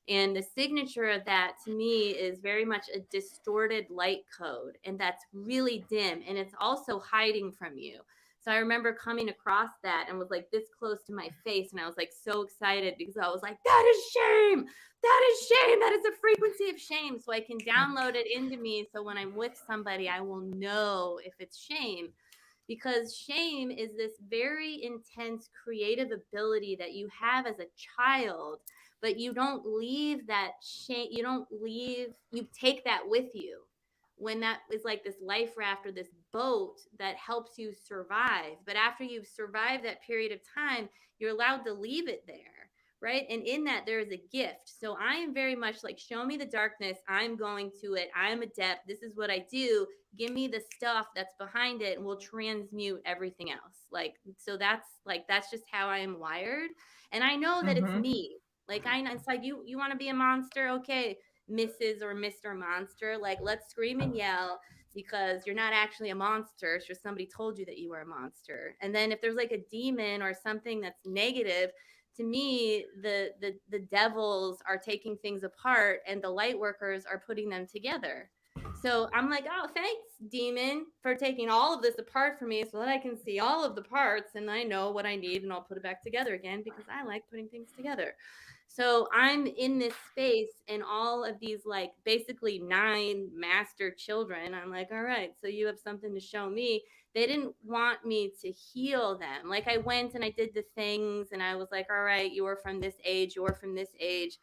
And the signature of that to me is very much a distorted light code. And that's really dim. And it's also hiding from you. So I remember coming across that and was like this close to my face. And I was like so excited, because I was like, that is shame. That is shame. That is a frequency of shame. So I can download it into me. So when I'm with somebody, I will know if it's shame. Because shame is this very intense creative ability that you have as a child, but you don't leave that shame. You take that with you, when that is like this life raft or this boat that helps you survive. But after you've survived that period of time, you're allowed to leave it there, right? And in that, there is a gift. So I am very much like, show me the darkness, I'm going to it, I'm adept, this is what I do, give me the stuff that's behind it, and we'll transmute everything else. Like, so that's just how I am wired. And I know that it's me. Like, it's like, you want to be a monster? Okay, Mrs. or Mr. Monster, like, let's scream and yell, because you're not actually a monster. It's just somebody told you that you were a monster. And then if there's like a demon or something that's negative, to me, the devils are taking things apart, and the light workers are putting them together. So I'm like, oh, thanks, demon, for taking all of this apart for me so that I can see all of the parts and I know what I need and I'll put it back together again because I like putting things together. So I'm in this space and all of these, like, basically 9 master children. I'm like, all right, so you have something to show me. They didn't want me to heal them. Like, I went and I did the things and I was like, all right, you're from this age, you're from this age.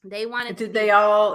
They wanted to be.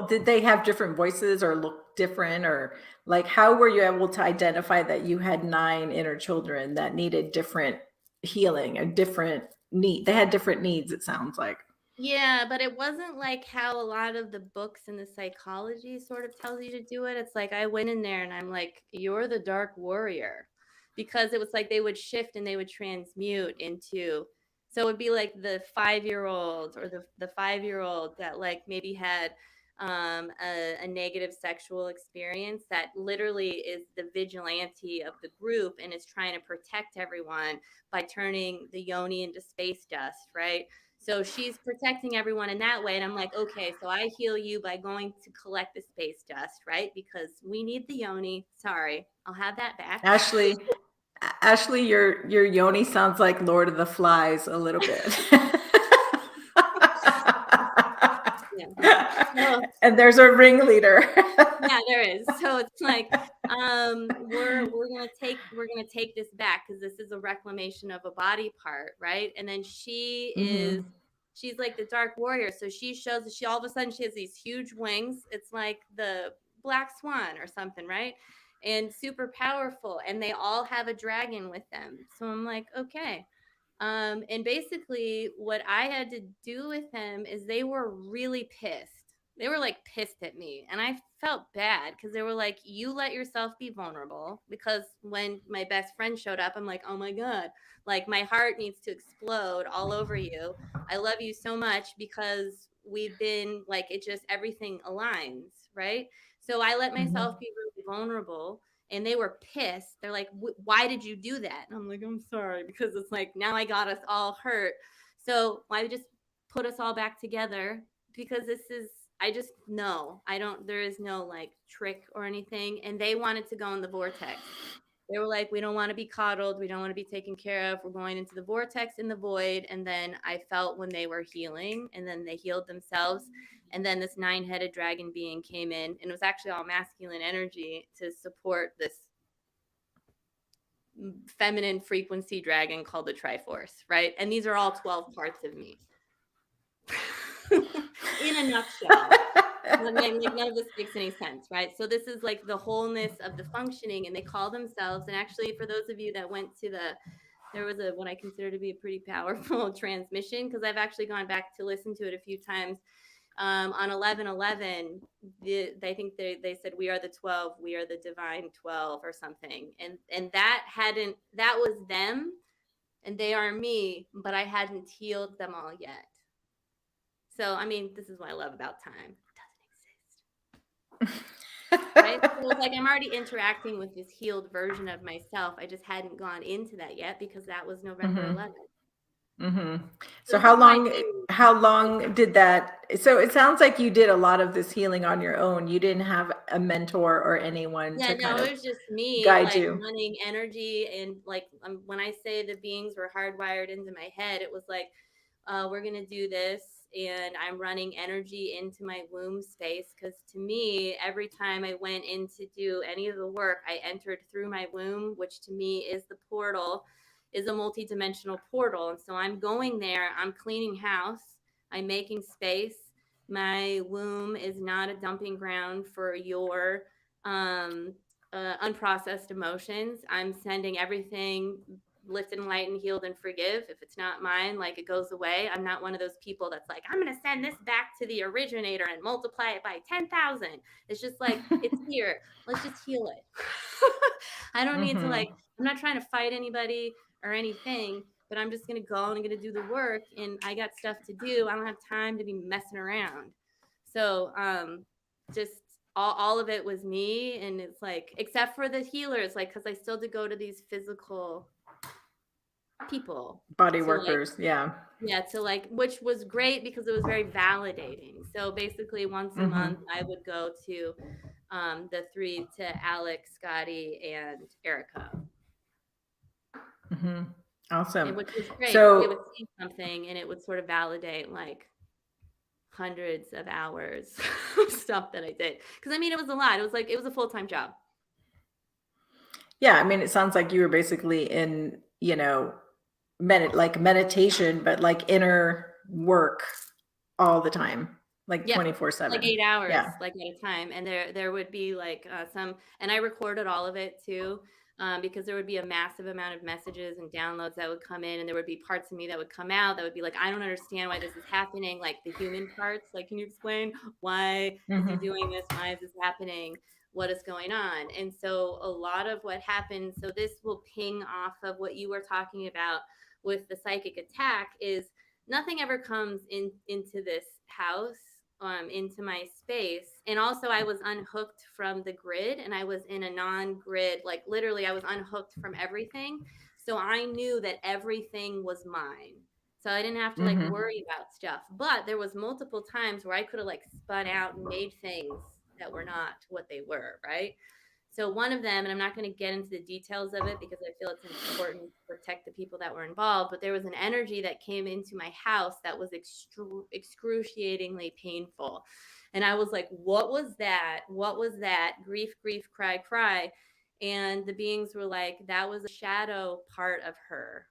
Did they have different voices or look different, or like how were you able to identify that you had 9 inner children that needed different healing, a different need? They had different needs, it sounds like. Yeah, but it wasn't like how a lot of the books and the psychology sort of tells you to do it. It's like I went in there and I'm like, you're the dark warrior. Because it was like they would shift and they would transmute into, so it would be like the 5-year-old or the 5-year-old that like maybe had a negative sexual experience that literally is the vigilante of the group and is trying to protect everyone by turning the yoni into space dust, right? So she's protecting everyone in that way. And I'm like, okay, so I heal you by going to collect the space dust, right? Because we need the yoni. Sorry, I'll have that back. Ashley, your yoni sounds like Lord of the Flies a little bit. Yeah. And there's a ringleader. Yeah, there is. So it's like we're gonna take this back because this is a reclamation of a body part, right? And then she's like the dark warrior. So she all of a sudden she has these huge wings. It's like the black swan or something, right? And super powerful, and they all have a dragon with them. So I'm like, okay. And basically, what I had to do with them is they were really pissed. They were like pissed at me. And I felt bad because they were like, you let yourself be vulnerable. Because when my best friend showed up, I'm like, oh my God, like my heart needs to explode all over you. I love you so much because we've been like, it just everything aligns, right? So I let myself be really vulnerable and they were pissed. They're like, why did you do that? And I'm like, I'm sorry, because it's like now I got us all hurt. So I just put us all back together because this is, I just know I don't, there is no like trick or anything. And they wanted to go in the vortex. They were like, we don't want to be coddled. We don't want to be taken care of. We're going into the vortex in the void. And then I felt when they were healing and then they healed themselves. And then this 9-headed dragon being came in and it was actually all masculine energy to support this feminine frequency dragon called the Triforce, right? And these are all 12 parts of me. In a nutshell. Like none of this makes any sense, right? So this is like the wholeness of the functioning, and they call themselves, and actually for those of you that went to there was what I consider to be a pretty powerful transmission, because I've actually gone back to listen to it a few times. On 11/11, I think they said we are the 12, we are the divine 12 or something, and that was them, and they are me, but I hadn't healed them all yet. So I mean, this is what I love about time. It doesn't exist. Right? So it was like I'm already interacting with this healed version of myself. I just hadn't gone into that yet because that was November 11th. So how long did that? So it sounds like you did a lot of this healing on your own. You didn't have a mentor or anyone to kind of it was just me guide like you. running energy. And like when I say the beings were hardwired into my head, it was like, we're going to do this. And I'm running energy into my womb space because to me, every time I went in to do any of the work, I entered through my womb, which to me is the portal, is a multidimensional portal. And so I'm going there, I'm cleaning house, I'm making space. My womb is not a dumping ground for your unprocessed emotions. I'm sending everything lifted and light and healed and forgive. If it's not mine, like it goes away. I'm not one of those people that's like, I'm going to send this back to the originator and multiply it by 10,000. It's just like, it's here. Let's just heal it. I don't need to like, I'm not trying to fight anybody or anything, but I'm just going to go and I'm going to do the work and I got stuff to do. I don't have time to be messing around. So, just all of it was me. And it's like, except for the healers, like, cause I still did go to these physical people Body to like, workers. Yeah. yeah, to like, which was great because it was very validating. So basically, once a month, Mm-hmm. I would go to the three, to Alex, Scotty, and Erica, Mm-hmm. Awesome. and which was great because they would So see something and it would sort of validate like hundreds of hours of stuff that I did. Because I mean, it was a lot. It was like, it was a full-time job. yeah, I mean, it sounds like you were basically in, like meditation, but like inner work all the time, like Yeah, like 24/7. 8 hours, Yeah. like, at a time, and there would be, like, some, and I recorded all of it too, because there would be a massive amount of messages and downloads that would come in, and there would be parts of me that would come out that would be like, "I don't understand why this is happening," like, the human parts, like, "Can you explain why is he Mm-hmm. doing this? Why is this happening? What is going on?" And so a lot of what happens, so this will ping off of what you were talking about with the psychic attack, is nothing ever comes into this house, into my space. And also, I was unhooked from the grid, and I was in a non-grid, like literally I was unhooked from everything. So I knew that everything was mine. So I didn't have to like Mm-hmm. worry about stuff. But there was multiple times where I could have like spun out and made things that were not what they were, right? So one of them, and I'm not going to get into the details of it because I feel it's important to protect the people that were involved, but there was an energy that came into my house that was excruciatingly painful. And I was like, what was that? What was that? Grief, grief, cry, cry. And the beings were like, that was a shadow part of her.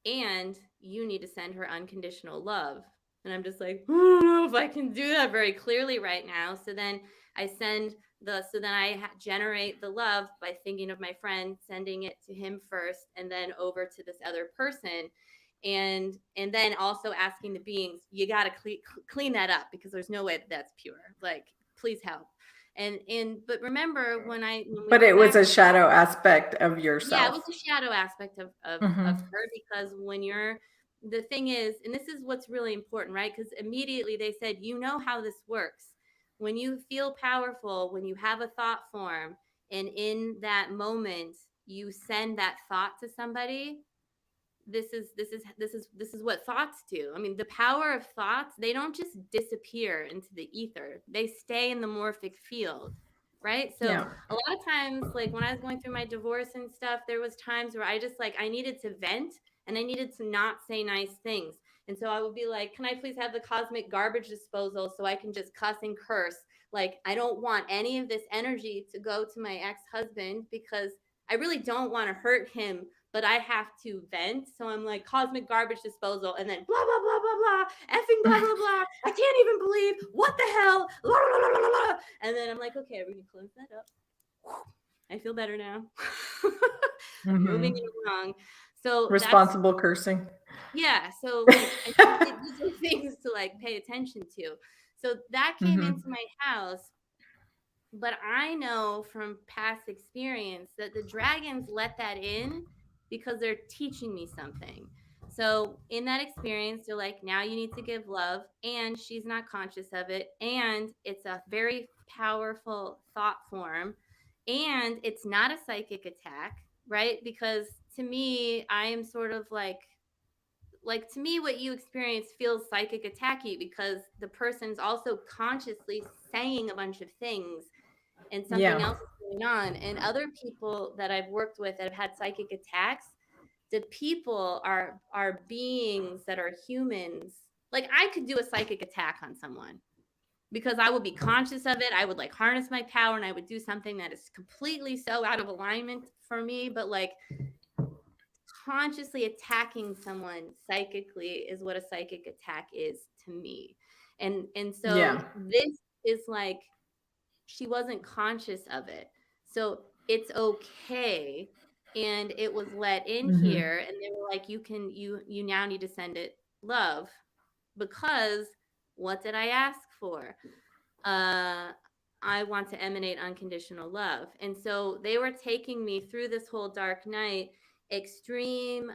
And you need to send her unconditional love. And I'm just like, I don't know if I can do that very clearly right now. So then I generate the love by thinking of my friend, sending it to him first, and then over to this other person. And then also asking the beings, you got to clean that up because there's no way that that's pure. Like, please help. But remember when we But went it was back, a shadow aspect of yeah, it was yourself. a shadow aspect of Mm-hmm. her, because when you're, the thing is, and this is what's really important, right? Because immediately they said, you know how this works. When you feel powerful, when you have a thought form, and in that moment you send that thought to somebody, this is what thoughts do. I mean, the power of thoughts, they don't just disappear into the ether. They stay in the morphic field, right? So Yeah. a lot of times, like when I was going through my divorce and stuff, there was times where I just like, I needed to vent, and I needed to not say nice things. And so I would be like, can I please have the cosmic garbage disposal so I can just cuss and curse? Like, I don't want any of this energy to go to my ex-husband because I really don't want to hurt him, but I have to vent. So I'm like, cosmic garbage disposal, and then blah, blah, blah, blah, blah, effing blah, blah, blah. I can't even believe what the hell. Blah, blah, blah, blah, blah. And then I'm like, okay, we can close that up. I feel better now. Moving Mm-hmm. it along. So that's, Responsible cursing. yeah. So like, I think these are things to like pay attention to. So that came into Mm-hmm. my house. But I know from past experience that the dragons let that in because they're teaching me something. So, in that experience, they're like, now you need to give love, and she's not conscious of it. And it's a very powerful thought form. And it's not a psychic attack, right? Because to me, I am sort of like to me what you experience feels psychic attacky because the person's also consciously saying a bunch of things, and something Yeah. else is going on. And other people that I've worked with that have had psychic attacks, the people are beings that are humans. Like, I could do a psychic attack on someone because I would be conscious of it. I would like harness my power, and I would do something that is completely so out of alignment for me. But like, consciously attacking someone psychically is what a psychic attack is to me. And Yeah. so this is like, she wasn't conscious of it. So it's okay. And it was let in Mm-hmm. here, and they were like, you now need to send it love, because what did I ask for? Uh I want to emanate unconditional love. And so they were taking me through this whole dark night, extreme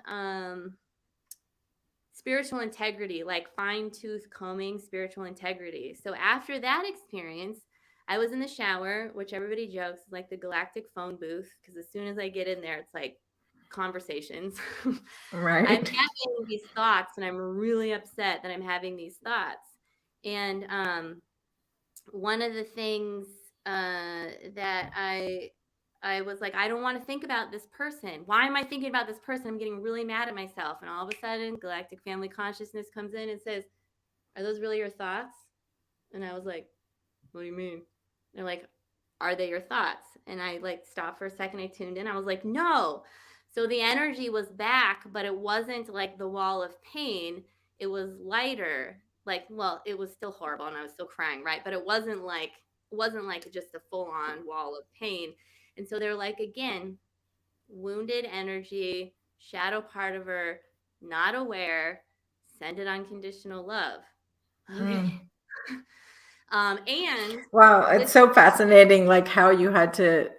spiritual integrity, like fine tooth combing spiritual integrity. So after that experience, I was in the shower, which everybody jokes is like the galactic phone booth, because as soon as I get in there, it's like conversations. Right. I'm having these thoughts and I'm really upset that I'm having these thoughts. And one of the things that I was like, I don't want to think about this person. Why am I thinking about this person? I'm getting really mad at myself. And all of a sudden, Galactic Family Consciousness comes in and says, are those really your thoughts? And I was like, what do you mean? They're like, are they your thoughts? And I like stopped for a second. I tuned in. I was like, no. So the energy was back, but it wasn't like the wall of pain. It was lighter. Like, well, it was still horrible and I was still crying, right? But it wasn't like just a full-on wall of pain. And so they're like, again, wounded energy, shadow part of her, not aware, send it unconditional love. Okay. And Wow, this, it's so fascinating, like how you had to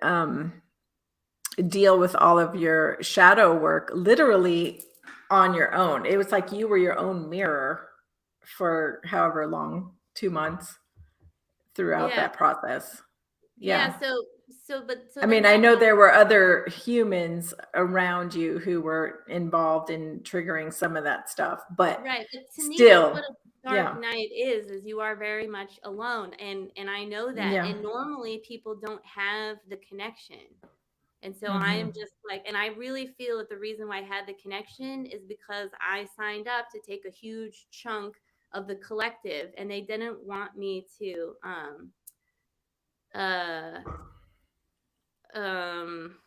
deal with all of your shadow work literally on your own. It was like you were your own mirror for however long, 2 months throughout yeah, that process. yeah. Yeah. So I then mean, I that know got, there were other humans around you who were involved in triggering some of that stuff, but right. But to me, that's what still, a dark yeah. night is you are very much alone. And I know that. Yeah. And normally people don't have the connection. And so I am Mhm. just like, and I really feel that the reason why I had the connection is because I signed up to take a huge chunk of the collective and they didn't want me to uh um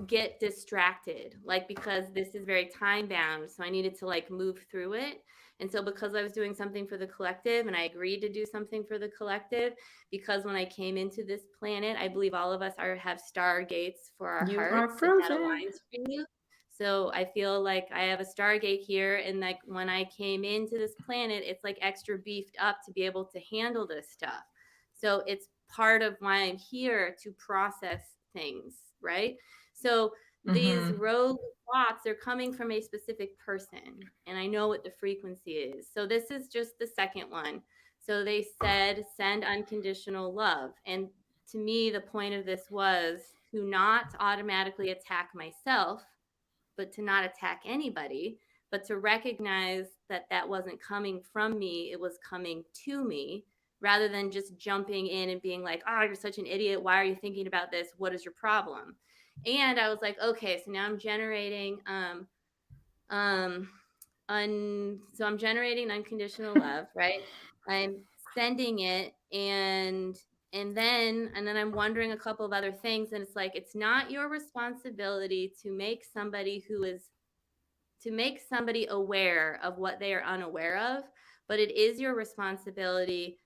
get distracted, like, because this is very time bound, so I needed to like move through it. And so because I was doing something for the collective and I agreed to do something for the collective, because when I came into this planet, I believe all of us have stargates for our You are hearts, if that frozen. aligns for you. So I feel like I have a stargate here, and like when I came into this planet, it's like extra beefed up to be able to handle this stuff. So it's part of why I'm here, to process things, right? So these Mhm. rogue thoughts are coming from a specific person, and I know what the frequency is. So this is just the second one. So they said, send unconditional love. And to me, the point of this was to not automatically attack myself, but to not attack anybody, but to recognize that that wasn't coming from me, it was coming to me, rather than just jumping in and being like, oh, you're such an idiot. Why are you thinking about this? What is your problem? And I was like, okay, so now I'm generating um so I'm generating unconditional love, right? I'm sending it, and then I'm wondering a couple of other things, and it's like, it's not your responsibility to make somebody aware of what they are unaware of, but it is your responsibility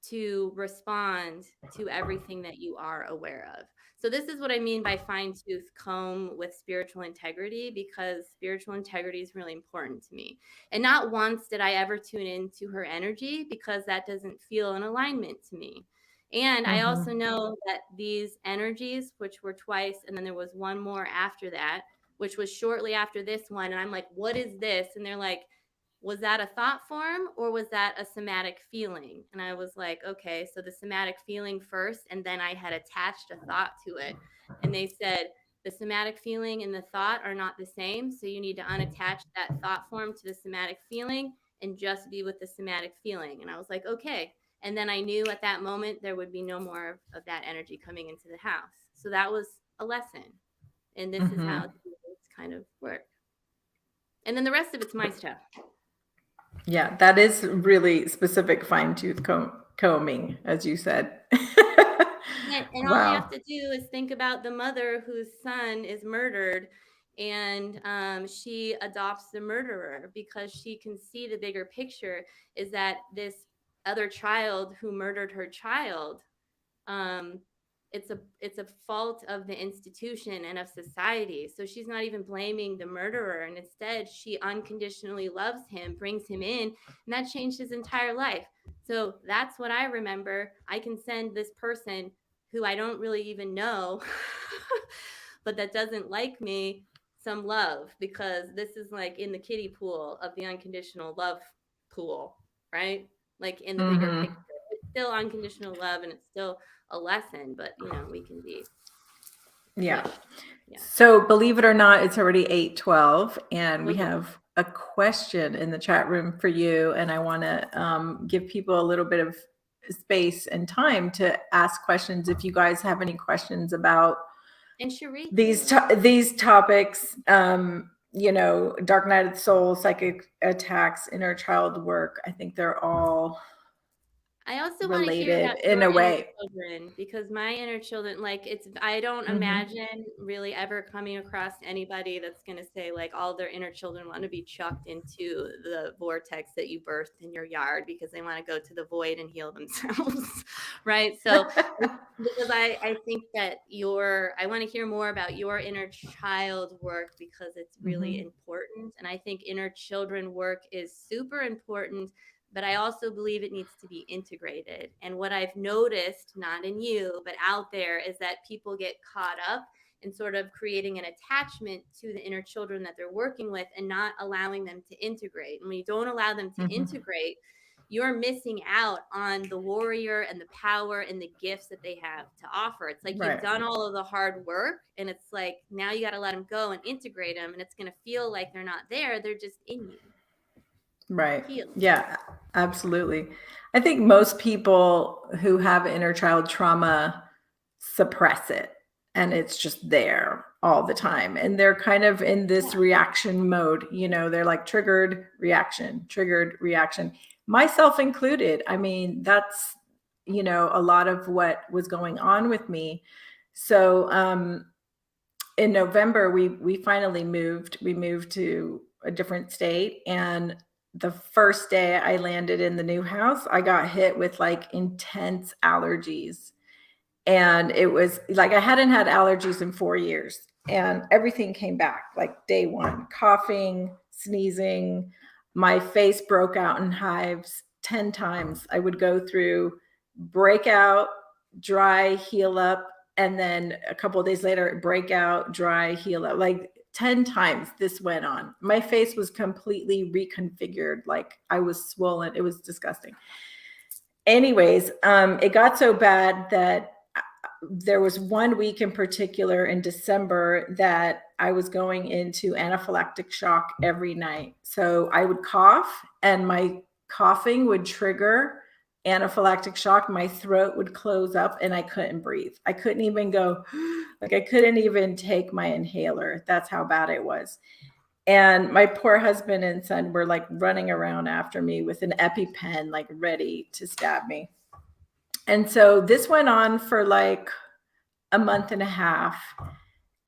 to respond to everything that you are aware of. So this is what I mean by fine tooth comb with spiritual integrity, because spiritual integrity is really important to me. And not once did I ever tune into her energy, because that doesn't feel in alignment to me. And I also Mhm. know that these energies, which were twice, and then there was one more after that, which was shortly after this one. And I'm like, what is this? And they're like, was that a thought form or was that a somatic feeling? And I was like, okay, so the somatic feeling first, and then I had attached a thought to it. And they said, the somatic feeling and the thought are not the same. So you need to unattach that thought form to the somatic feeling and just be with the somatic feeling. And I was like, okay. And then I knew at that moment there would be no more of that energy coming into the house. So that was a lesson. And this is how Mhm. it's kind of work. And then the rest of it's my stuff. Yeah, that is really specific fine tooth combing, as you said. And all I have Wow. to do is think about the mother whose son is murdered, and she adopts the murderer because she can see the bigger picture, is that this other child who murdered her child, um, it's a fault of the institution and of society. So she's not even blaming the murderer, and instead she unconditionally loves him, brings him in, and that changed his entire life. So that's what I remember. I can send this person who I don't really even know but that doesn't like me some love, because this is like in the kiddie pool of the unconditional love pool, right? Like in the bigger picture, Mhm. it's still unconditional love and it's still a lesson, but we can be Yeah. squished. So believe it or not, it's already 8:12, and we Okay. have a question in the chat room for you. And I want to give people a little bit of space and time to ask questions if you guys have any questions about And Cheri, these topics. You know, dark night of the soul, psychic attacks, inner child work. I think they're all I also want to hear related about in your a inner way. children, because my inner children, like, I don't imagine really ever coming across anybody that's going to say like all their inner children want to be chucked into the vortex that you birthed in your yard because they want to go to the void and heal themselves. Right. So because I think that I want to hear more about your inner child work because it's really important. And I think inner children work is super important, but I also believe it needs to be integrated. And what I've noticed, not in you, but out there, is that people get caught up in sort of creating an attachment to the inner children that they're working with and not allowing them to integrate. And when you don't allow them to integrate, you're missing out on the warrior and the power and the gifts that they have to offer. It's like you've done all of the hard work, and it's like now you got to let them go and integrate them, and it's going to feel like they're not there. They're just in you. Right. Heal. Yeah, absolutely. I think most people who have inner child trauma suppress it, and it's just there all the time. And they're kind of in this reaction mode. You know, they're like triggered reaction, myself included. I mean, that's, you know, a lot of what was going on with me. So in November, we finally moved. We moved to a different state, and the first day I landed in the new house, I got hit with like intense allergies. And it was like I hadn't had allergies in 4 years, and everything came back like day one: coughing, sneezing. My face broke out in hives 10 times. I would go through breakout, dry, heal up, and then a couple of days later, breakout, dry, heal up. Like 10 times this went on. My face was completely reconfigured. Like I was swollen. It was disgusting. Anyways, it got so bad that there was 1 week in particular in December that I was going into anaphylactic shock every night. So I would cough, and my coughing would trigger anaphylactic shock. My throat would close up, and I couldn't breathe. I couldn't even go, like I couldn't even take my inhaler. That's how bad it was. And my poor husband and son were like running around after me with an EpiPen, like ready to stab me. And so this went on for like a month and a half.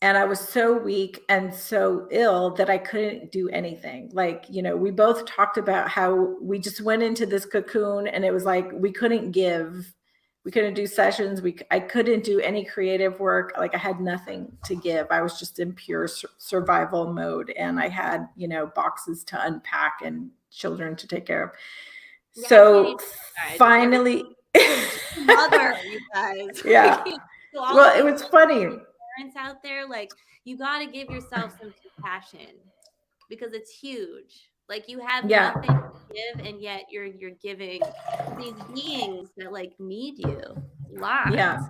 And I was so weak and so ill that I couldn't do anything. Like, you know, we both talked about how we just went into this cocoon, and it was like we couldn't do sessions. I couldn't do any creative work. Like I had nothing to give. I was just in pure survival mode, and I had, you know, boxes to unpack and children to take care of. Yeah, so finally, mother, you guys. Yeah. So well, it was funny. Parents out there, like, you got to give yourself some compassion because it's huge. Like you have nothing to give, and yet you're giving these beings that like need you lives. Yeah.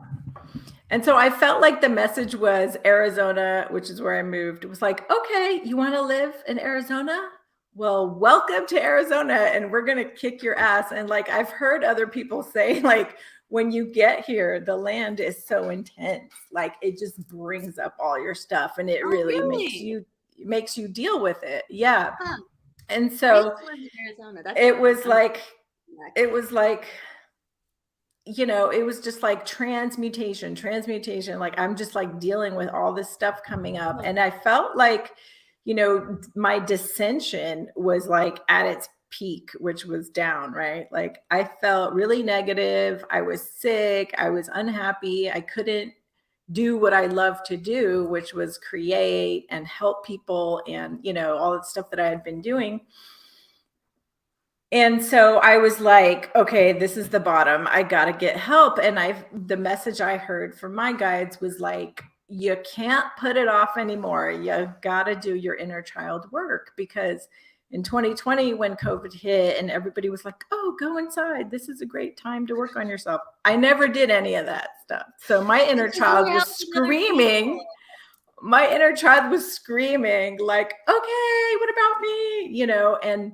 And so I felt like the message was Arizona, which is where I moved. It was like, okay, you want to live in Arizona? Well, welcome to Arizona, and we're going to kick your ass. And like, I've heard other people say, like, when you get here, the land is so intense. Like it just brings up all your stuff, and it really makes you deal with it. Yeah. Huh. And so it was like, you know, it was just like transmutation. Like I'm just like dealing with all this stuff coming up. And I felt like, you know, my dissension was like at its peak, which was down, right? Like I felt really negative. I was sick. I was unhappy. I couldn't do what I love to do, which was create and help people and, you know, all the stuff that I had been doing. And so I was like, okay, this is the bottom. I got to get help. And the message I heard from my guides was like, you can't put it off anymore. You got to do your inner child work, because in 2020, when COVID hit and everybody was like, oh, go inside, this is a great time to work on yourself, I never did any of that stuff. So my inner child was screaming, my inner child was screaming like, okay, what about me? And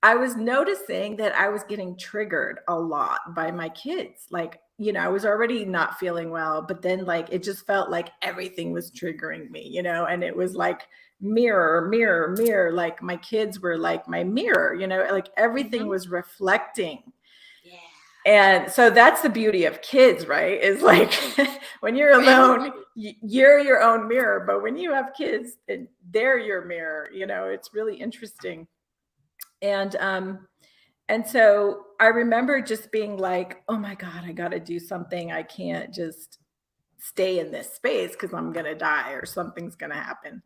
I was noticing that I was getting triggered a lot by my kids. Like, I was already not feeling well, but then like it just felt like everything was triggering me, and it was like mirror, mirror, mirror. Like my kids were like my mirror, like everything was reflecting. Yeah. And so that's the beauty of kids, right? Is like when you're alone, you're your own mirror. But when you have kids, they're your mirror, it's really interesting. And so I remember just being like, oh my God, I got to do something. I can't just stay in this space because I'm going to die or something's going to happen.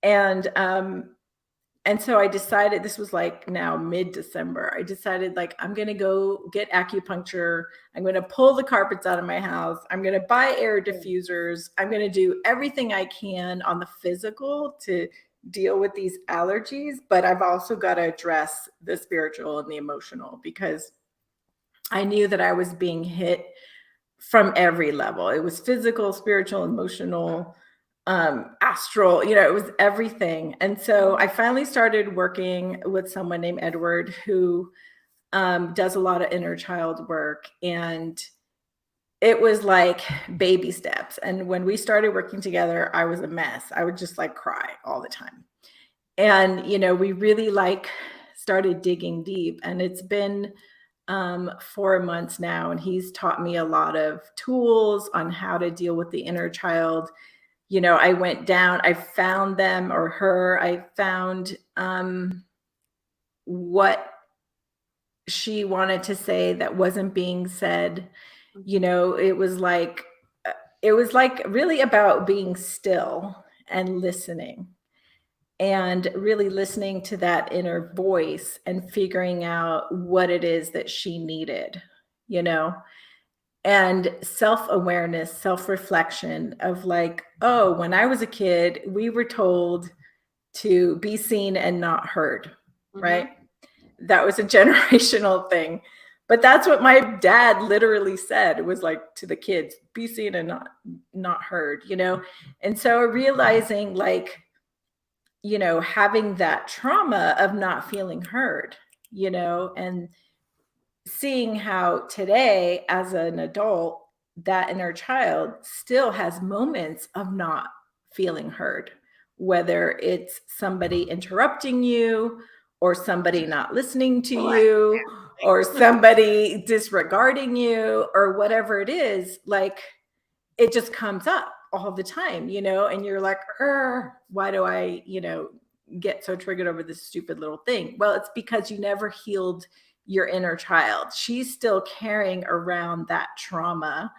And so I decided, this was like now mid-December, I decided like, I'm going to go get acupuncture. I'm going to pull the carpets out of my house. I'm going to buy air diffusers. I'm going to do everything I can on the physical to deal with these allergies. But I've also got to address the spiritual and the emotional, because I knew that I was being hit from every level. It was physical, spiritual, emotional, astral, it was everything. And so I finally started working with someone named Edward, who does a lot of inner child work. And it was like baby steps. And when we started working together, I was a mess. I would just like cry all the time. And, we really like started digging deep, and it's been 4 months now. And he's taught me a lot of tools on how to deal with the inner child. I went down, I found them or her, I found what she wanted to say that wasn't being said. It was like really about being still and listening, and really listening to that inner voice and figuring out what it is that she needed, and self-awareness, self-reflection of like, oh, when I was a kid, we were told to be seen and not heard, right? That was a generational thing. But that's what my dad literally said. It was like to the kids, be seen and not heard, And so realizing like, having that trauma of not feeling heard, and seeing how today as an adult, that inner child still has moments of not feeling heard, whether it's somebody interrupting you, or somebody not listening to you, or somebody disregarding you, or whatever it is. Like, it just comes up all the time, and you're like, why do I, get so triggered over this stupid little thing? Well, it's because you never healed your inner child. She's still carrying around that trauma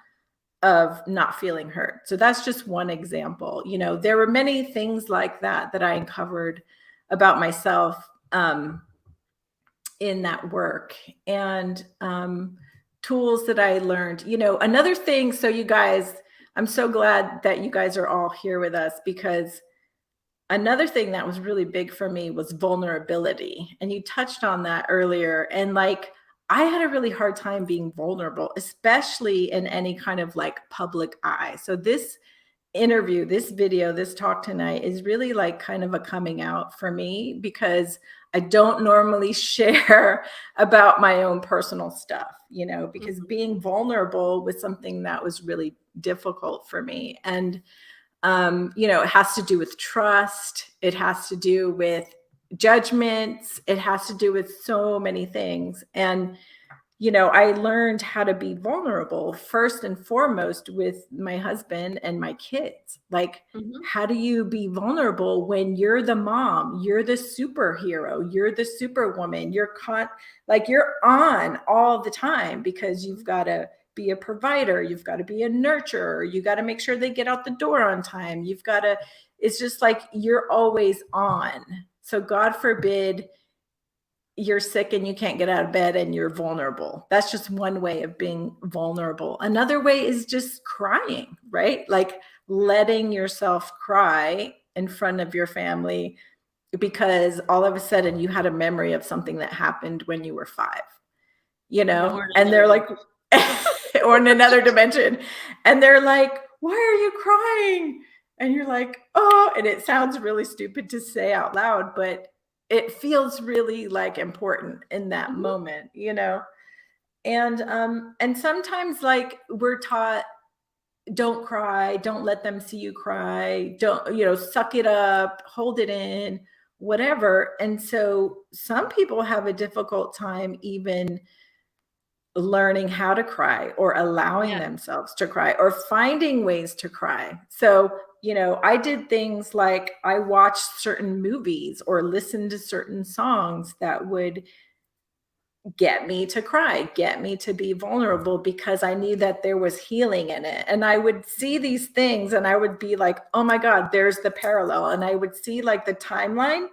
of not feeling heard. So that's just one example. There were many things like that I uncovered about myself in that work, and tools that I learned. Another thing, so you guys, I'm so glad that you guys are all here with us, because another thing that was really big for me was vulnerability. And you touched on that earlier. And like, I had a really hard time being vulnerable, especially in any kind of like public eye. So this interview, this video, this talk tonight is really like kind of a coming out for me, because I don't normally share about my own personal stuff, because being vulnerable was something that was really difficult for me. And it has to do with trust. It has to do with judgments. It has to do with so many things. And, I learned how to be vulnerable first and foremost with my husband and my kids. Like, how do you be vulnerable when you're the mom, you're the superhero, you're the superwoman, you're on all the time, because you've got to be a provider, you've got to be a nurturer, you got to make sure they get out the door on time, it's just like you're always on. So God forbid you're sick and you can't get out of bed and you're vulnerable. That's just one way of being vulnerable. Another way is just crying, right? Like letting yourself cry in front of your family because all of a sudden you had a memory of something that happened when you were 5, and they're like, or in another dimension. And they're like, why are you crying? And you're like, oh, and it sounds really stupid to say out loud, but it feels really like important in that Mhm. moment, you know? And sometimes like we're taught, don't cry, don't let them see you cry, don't, you know, suck it up, hold it in, whatever. And so some people have a difficult time even learning how to cry or allowing Yeah. themselves to cry or finding ways to cry. So, you know, I did things like I watched certain movies or listened to certain songs that would get me to cry, get me to be vulnerable because I knew that there was healing in it. And I would see these things and I would be like, oh my God, there's the parallel. And I would see like the timeline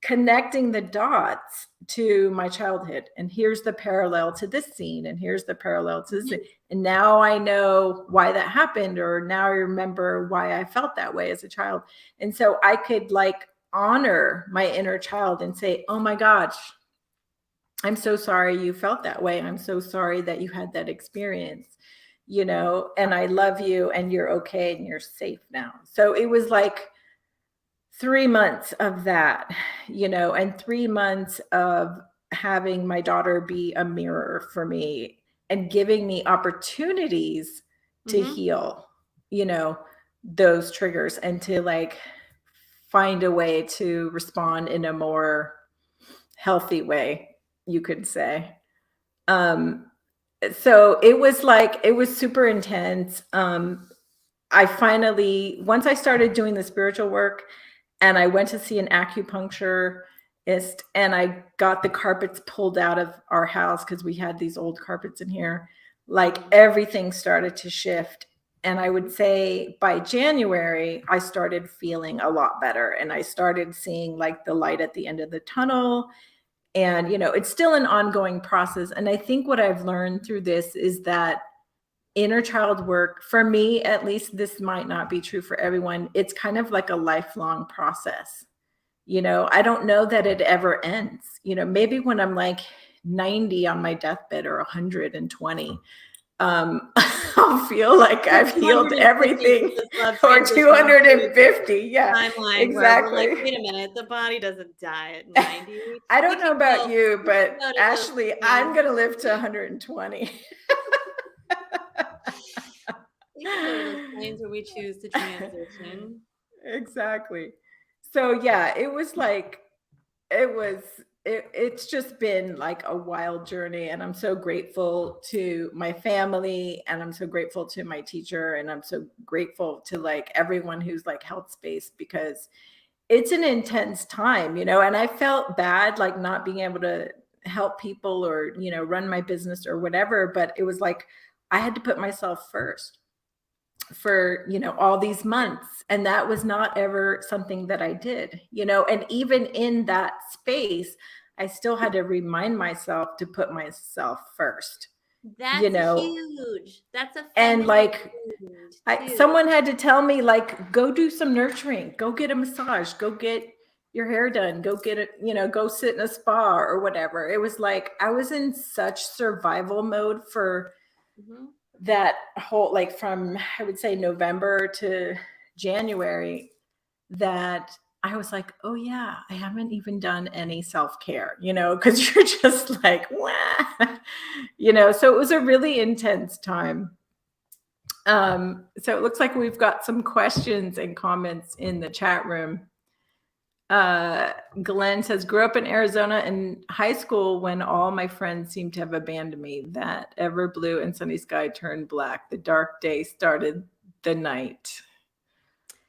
connecting the dots to my childhood. And here's the parallel to this scene. And here's the parallel to this scene. Mhm. And now I know why that happened, or now I remember why I felt that way as a child. And so I could like honor my inner child and say, oh my gosh, I'm so sorry you felt that way. I'm so sorry that you had that experience, you know, and I love you and you're okay and you're safe now. So it was like 3 months of that, you know, and 3 months of having my daughter be a mirror for me and giving me opportunities to Mhm. heal, you know, those triggers and to like find a way to respond in a more healthy way, you could say. Um, so it was like, it was super intense. I finally, once I started doing the spiritual work and I went to see an acupuncturist and I got the carpets pulled out of our house because we had these old carpets in here, like Mm. everything started to shift. And I would Mhm. say by January, I started feeling a lot better and I started seeing like the light at the end of the tunnel. And, you know, it's still an ongoing process. And I think what I've learned through this is that inner child work, for me at least, this might not be true for everyone, it's kind of like a lifelong process. You know, I don't know that it ever ends. You know, maybe when I'm like 90 on my deathbed or 120, I'll feel like Or I've healed 250, we everything. just love Or transitioning to 250, yeah, timeline where we're like, exactly. "Wait a minute, the body doesn't die at 90." I We don't know can about go you, we can but go to those Ashley, I'm planes. gonna live to 120. We can go to those planes where we choose to transition. Exactly. So yeah, it was like it was it's just been like a wild journey and I'm so grateful to my family and I'm so grateful to my teacher and I'm so grateful to like everyone who's like held space because it's an intense time, you know, and I felt bad like not being able to help people or, you know, run my business or whatever, but it was like I had to put myself first for, you know, all these months, and that was not ever something that I did, you know, and even in that space I still had to remind myself to put myself first, you That's a know, huge that's a and feminine like wound too. someone had to tell me like go do some nurturing, go get a massage, go get your hair done, go get it, you know, go sit in a spa or whatever. It was like I was in such survival mode for Mhm. that whole, like from I would say November to January, that I was like, oh yeah, I haven't even done any self-care, you know, because you're just like, wah, you know, so it was a really intense time. So it looks like we've got some questions and comments in the chat room. Uh, Glenn says, grew up in Arizona in high school when all my friends seemed to have abandoned me. That ever blue and sunny sky turned black. The dark day started the night.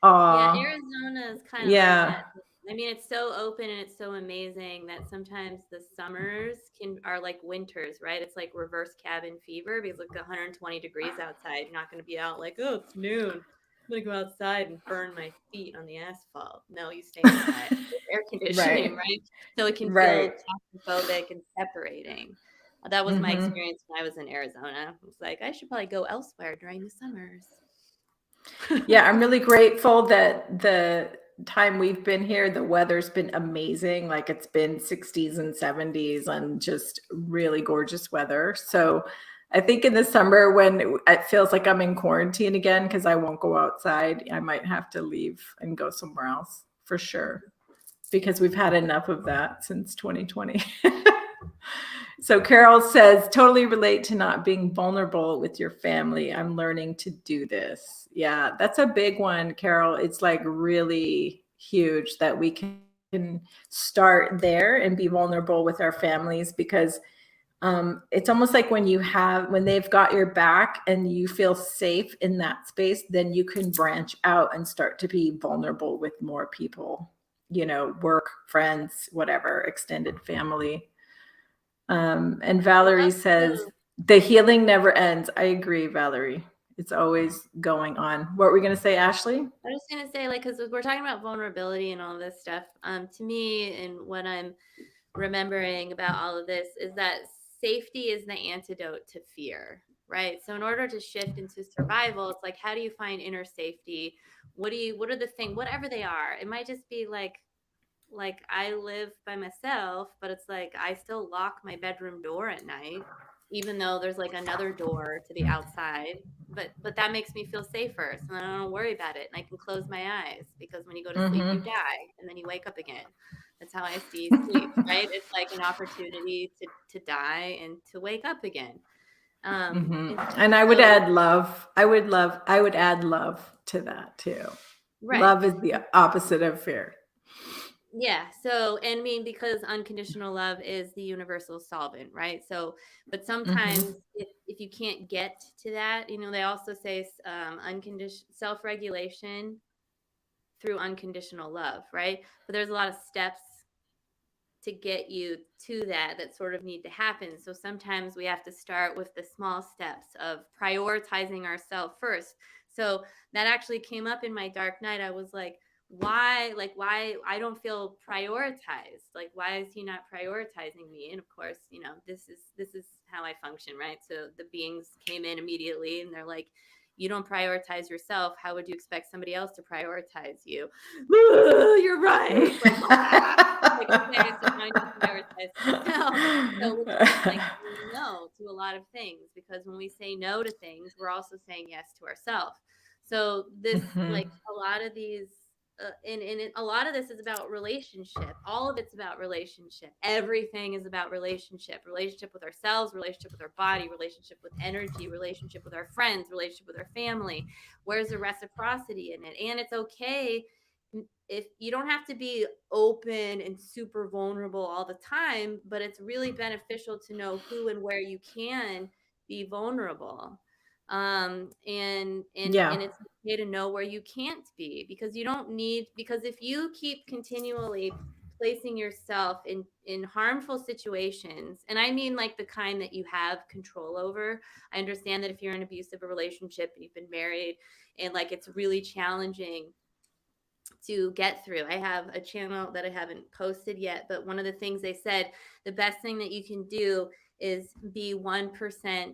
Yeah, Aw, Arizona is kind of like yeah. that. I mean, it's so open and it's so amazing that sometimes the summers are like winters, right? It's like reverse cabin fever because like 120 degrees outside. You're not going to be out like, oh, it's noon. I'm going to go outside and burn my feet on the asphalt. No, you stay inside with air conditioning, Right, right? So it can feel right. claustrophobic and separating. That was my Hmm. experience when I was in Arizona. I was like, I should probably go elsewhere during the summers. Yeah, I'm really grateful that the time we've been here, the weather's been amazing. Like it's been 60s and 70s and just really gorgeous weather. So I think in the summer when it feels like I'm in quarantine again because I won't go outside, I might have to leave and go somewhere else for sure, because we've had enough of that since 2020. So Carol says, totally relate to not being vulnerable with your family. I'm learning to do this. Yeah, that's a big one, Carol. It's like really huge that we can start there and be vulnerable with our families, because it's almost like when they've got your back and you feel safe in that space, then you can branch out and start to be vulnerable with more people, work, friends, whatever, extended family. And Valerie says, the healing never ends. I agree, Valerie. It's always going on. What were we going to say, Ashley? I was going to say, like, because we're talking about vulnerability and all this stuff. To me, and what I'm remembering about all of this is that safety is the antidote to fear, right? So in order to shift into survival, it's like, how do you find inner safety? What are the things, whatever they are? It might just be like I live by myself, but it's like I still lock my bedroom door at night, even though there's like another door to the outside. But that makes me feel safer, so then I don't worry about it, and I can close my eyes, because when you go to sleep, you die, and then you wake up again. That's how I see sleep, right? It's like an opportunity to die and to wake up again. And I would add love. I would add love to that too. Right. Love is the opposite of fear. Yeah. So, and I mean, because unconditional love is the universal solvent, right? So, but sometimes if you can't get to that, they also say unconditional self-regulation through unconditional love, right? But there's a lot of steps to get you to that sort of need to happen. So sometimes we have to start with the small steps of prioritizing ourselves first. So that actually came up in my dark night. I was like, why I don't feel prioritized? Like, why is he not prioritizing me? And of course, this is how I function, right? So the beings came in immediately and they're like, you don't prioritize yourself. How would you expect somebody else to prioritize you? You're right. Like, okay, so now I need to prioritize myself. So which means like saying no to a lot of things, because when we say no to things, we're also saying yes to ourselves. So this, like a lot of these, and a lot of this is about relationship. All of it's about relationship. Everything is about relationship with ourselves, relationship with our body, relationship with energy, relationship with our friends, relationship with our family. Where's the reciprocity in it? And it's okay if you don't have to be open and super vulnerable all the time, but it's really beneficial to know who and where you can be vulnerable. And it's okay to know where you can't be, because you don't need, because if you keep continually placing yourself in harmful situations, and I mean like the kind that you have control over. I understand that if you're in an abusive relationship and you've been married and like it's really challenging to get through. I have a channel that I haven't posted yet, but one of the things they said, the best thing that you can do is be 1%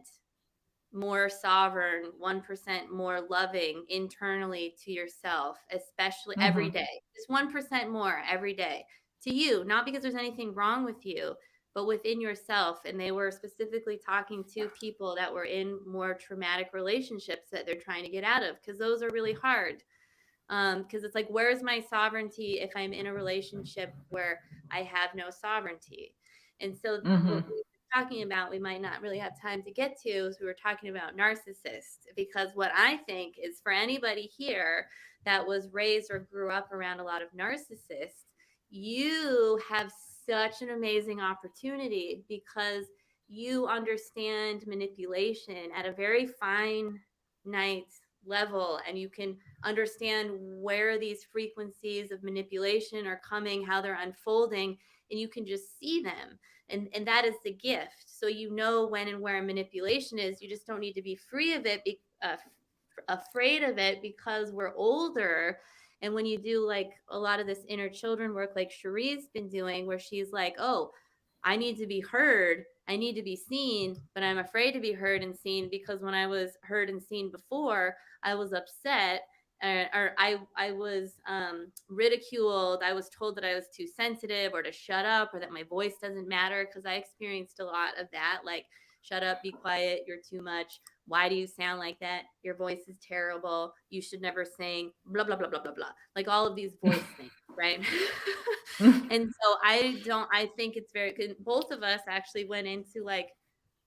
more sovereign, 1% more loving internally to yourself, especially every day. Just 1% more every day to you, not because there's anything wrong with you, but within yourself. And they were specifically talking to people that were in more traumatic relationships that they're trying to get out of, because those are really hard. Because it's like, where's my sovereignty if I'm in a relationship where I have no sovereignty? And so what we were talking about, we might not really have time to get to, is we were talking about narcissists, because what I think is, for anybody here that was raised or grew up around a lot of narcissists, you have such an amazing opportunity, because you understand manipulation at a very finite level, and you can understand where these frequencies of manipulation are coming, how they're unfolding, and you can just see them. And that is the gift. So you know when and where manipulation is. You just don't need to be free of it, afraid of it, because we're older. And when you do like a lot of this inner children work, like Cheri's been doing, where she's like, oh, I need to be heard, I need to be seen, but I'm afraid to be heard and seen, because when I was heard and seen before, I was upset, or I was ridiculed. I was told that I was too sensitive, or to shut up, or that my voice doesn't matter, because I experienced a lot of that. Like shut up, be quiet, you're too much. Why do you sound like that? Your voice is terrible. You should never sing, blah, blah, blah, blah, blah, blah. Like all of these voice things, right? And so I think it's very good. Both of us actually went into like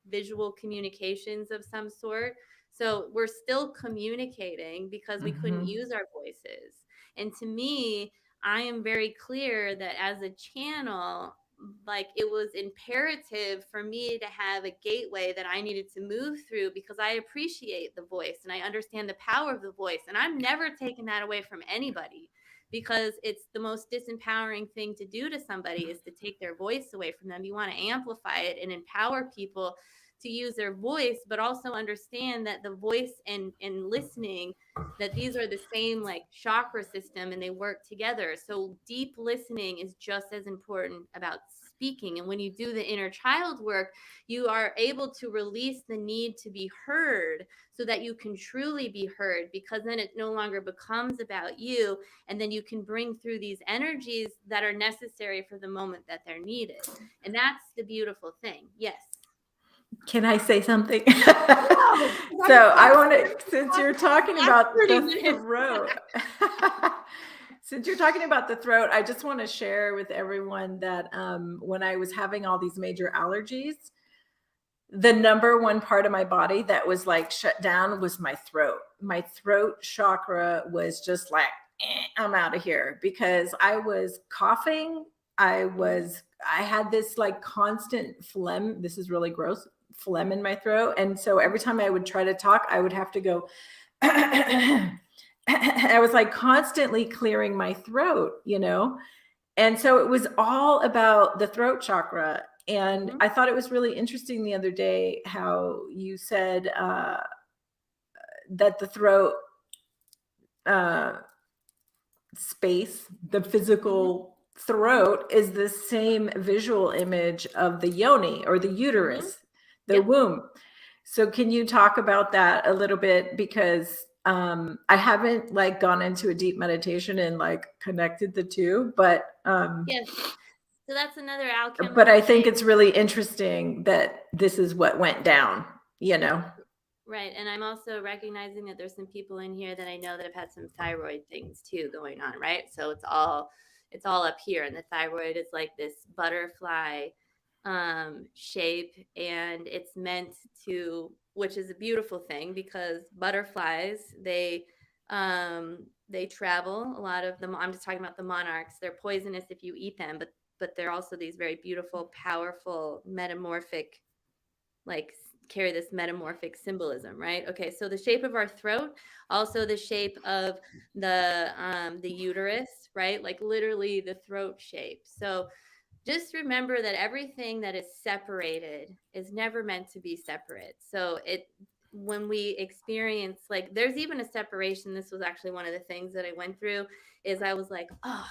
visual communications of some sort. So we're still communicating because we couldn't use our voices. And to me, I am very clear that as a channel, like it was imperative for me to have a gateway that I needed to move through because I appreciate the voice and I understand the power of the voice. And I'm never taking that away from anybody because it's the most disempowering thing to do to somebody is to take their voice away from them. You want to amplify it and empower people to use their voice, but also understand that the voice and listening, that these are the same like chakra system and they work together. So deep listening is just as important about speaking. And when you do the inner child work, you are able to release the need to be heard so that you can truly be heard, because then it no longer becomes about you. And then you can bring through these energies that are necessary for the moment that they're needed. And that's the beautiful thing. Yes. Can I say something? So I want to, since you're talking about the throat, since you're talking about the throat, I just want to share with everyone that when I was having all these major allergies, the number one part of my body that was like shut down was my throat. My throat chakra was just like, I'm out of here, because I was coughing. I had this like constant phlegm. This is really gross, phlegm in my throat. And so every time I would try to talk, I would have to go, I was like constantly clearing my throat, you know? And so it was all about the throat chakra. And I thought it was really interesting the other day how you said that the throat space, the physical throat, is the same visual image of the yoni or the uterus, the womb. So can you talk about that a little bit? Because I haven't like gone into a deep meditation and like connected the two, but yes. So that's another alchemy. But I think it's really interesting that this is what went down, you know? Right. And I'm also recognizing that there's some people in here that I know that have had some thyroid things too going on, right? So it's all up here. And the thyroid is like this butterfly shape, and it's meant to, which is a beautiful thing because butterflies, they travel. A lot of them, I'm just talking about the monarchs, they're poisonous if you eat them, but they're also these very beautiful, powerful, metamorphic, like carry this metamorphic symbolism, right? Okay, so the shape of our throat, also the shape of the uterus, right? Like literally the throat shape. So just remember that everything that is separated is never meant to be separate. So when we experience, like, there's even a separation. This was actually one of the things that I went through, is I was like, oh,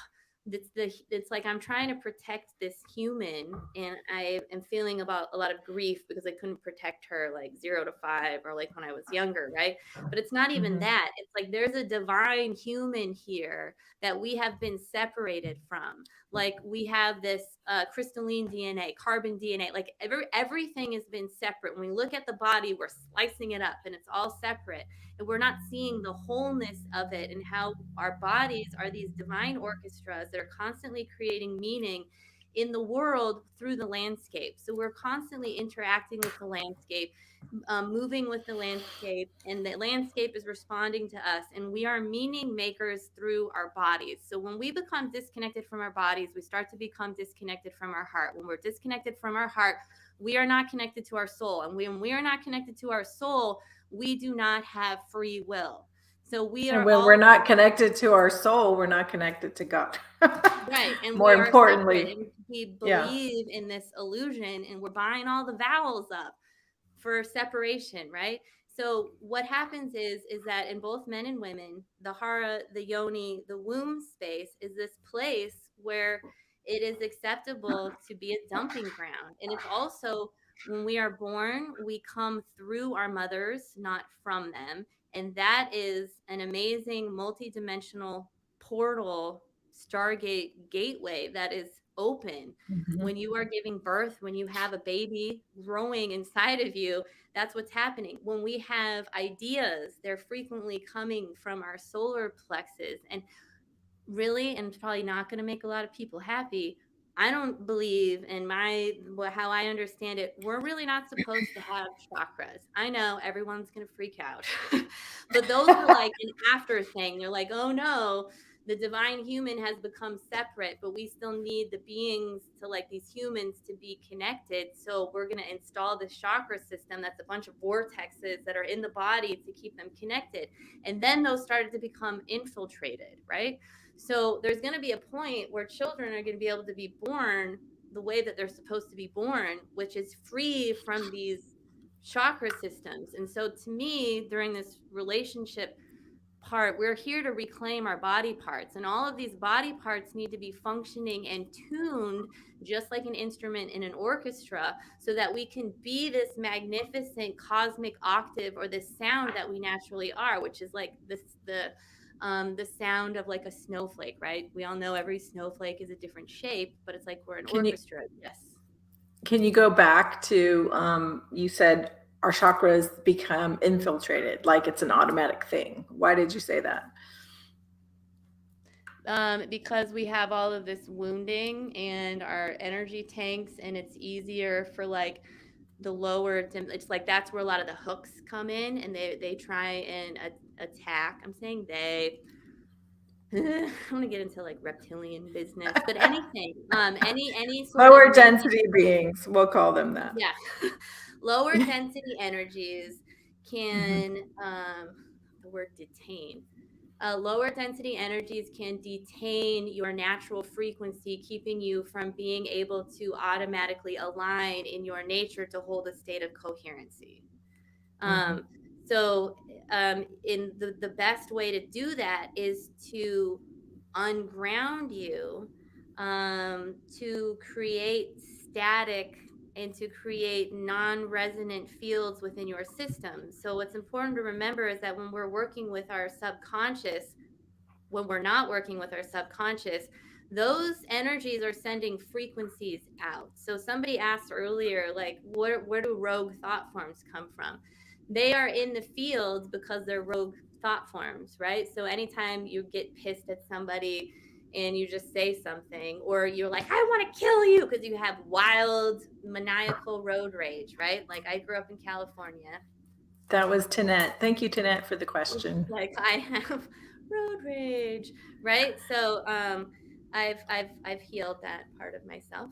it's like I'm trying to protect this human, and I am feeling about a lot of grief because I couldn't protect her like 0 to 5 or like when I was younger, right? But it's not even that. It's like there's a divine human here that we have been separated from. Like we have this crystalline DNA, carbon DNA, like everything has been separate. When we look at the body, we're slicing it up and it's all separate. And we're not seeing the wholeness of it, and how our bodies are these divine orchestras that are constantly creating meaning in the world through the landscape. So we're constantly interacting with the landscape, moving with the landscape, and the landscape is responding to us, and we are meaning makers through our bodies. So when we become disconnected from our bodies, we start to become disconnected from our heart. When we're disconnected from our heart, we are not connected to our soul, and when we are not connected to our soul, we do not have free will. So we are, and when we're not connected to our soul, we're not connected to God. Right. And more we importantly, are separate, and we believe in this illusion, and we're buying all the vowels up for separation, right? So what happens is that in both men and women, the hara, the yoni, the womb space is this place where it is acceptable to be a dumping ground. And it's also, when we are born, we come through our mothers, not from them. And that is an amazing multidimensional portal, Stargate gateway that is open. Mhm. When you are giving birth, when you have a baby growing inside of you, that's what's happening. When we have ideas, they're frequently coming from our solar plexus. And really, and it's probably not going to make a lot of people happy, I don't believe in how I understand it, we're really not supposed to have chakras. I know everyone's going to freak out, but those are like an after thing. They're like, oh no, the divine human has become separate, but we still need the beings to, like, these humans to be connected. So we're going to install this chakra system that's a bunch of vortexes that are in the body to keep them connected. And then those started to become infiltrated, right? So there's going to be a point where children are going to be able to be born the way that they're supposed to be born, which is free from these chakra systems. And so to me, during this relationship part, we're here to reclaim our body parts, and all of these body parts need to be functioning and tuned just like an instrument in an orchestra, so that we can be this magnificent cosmic octave, or this sound that we naturally are, which is like the sound of like a snowflake, right? We all know every snowflake is a different shape, but it's like we're an Can you orchestra. Yes. can you go back to you said our chakras become infiltrated, like it's an automatic thing. Why did you say that? Because we have all of this wounding and our energy tanks, and it's easier for like the lower, it's like that's where a lot of the hooks come in, and they try and attack. I'm saying they. I want to get into like reptilian business, but anything, any sort of Lower negative, density beings, we'll call them that. yeah, lower density energies can, the word detain. Lower density energies can detain your natural frequency, keeping you from being able to automatically align in your nature to hold a state of coherency. Mhm. So, in the best way to do that is to unground you, to create static and to create non-resonant fields within your system. So what's important to remember is that when we're working with our subconscious, when we're not working with our subconscious, those energies are sending frequencies out. So somebody asked earlier, like, where do rogue thought forms come from? They are in the field because they're rogue thought forms, right? So anytime you get pissed at somebody and you just say something, or you're like, I want to kill you, because you have wild maniacal road rage, right? Like, I grew up in California. That was Tanette. Thank you, Tanette, for the question. Like, I have road rage, right? So I've healed that part of myself.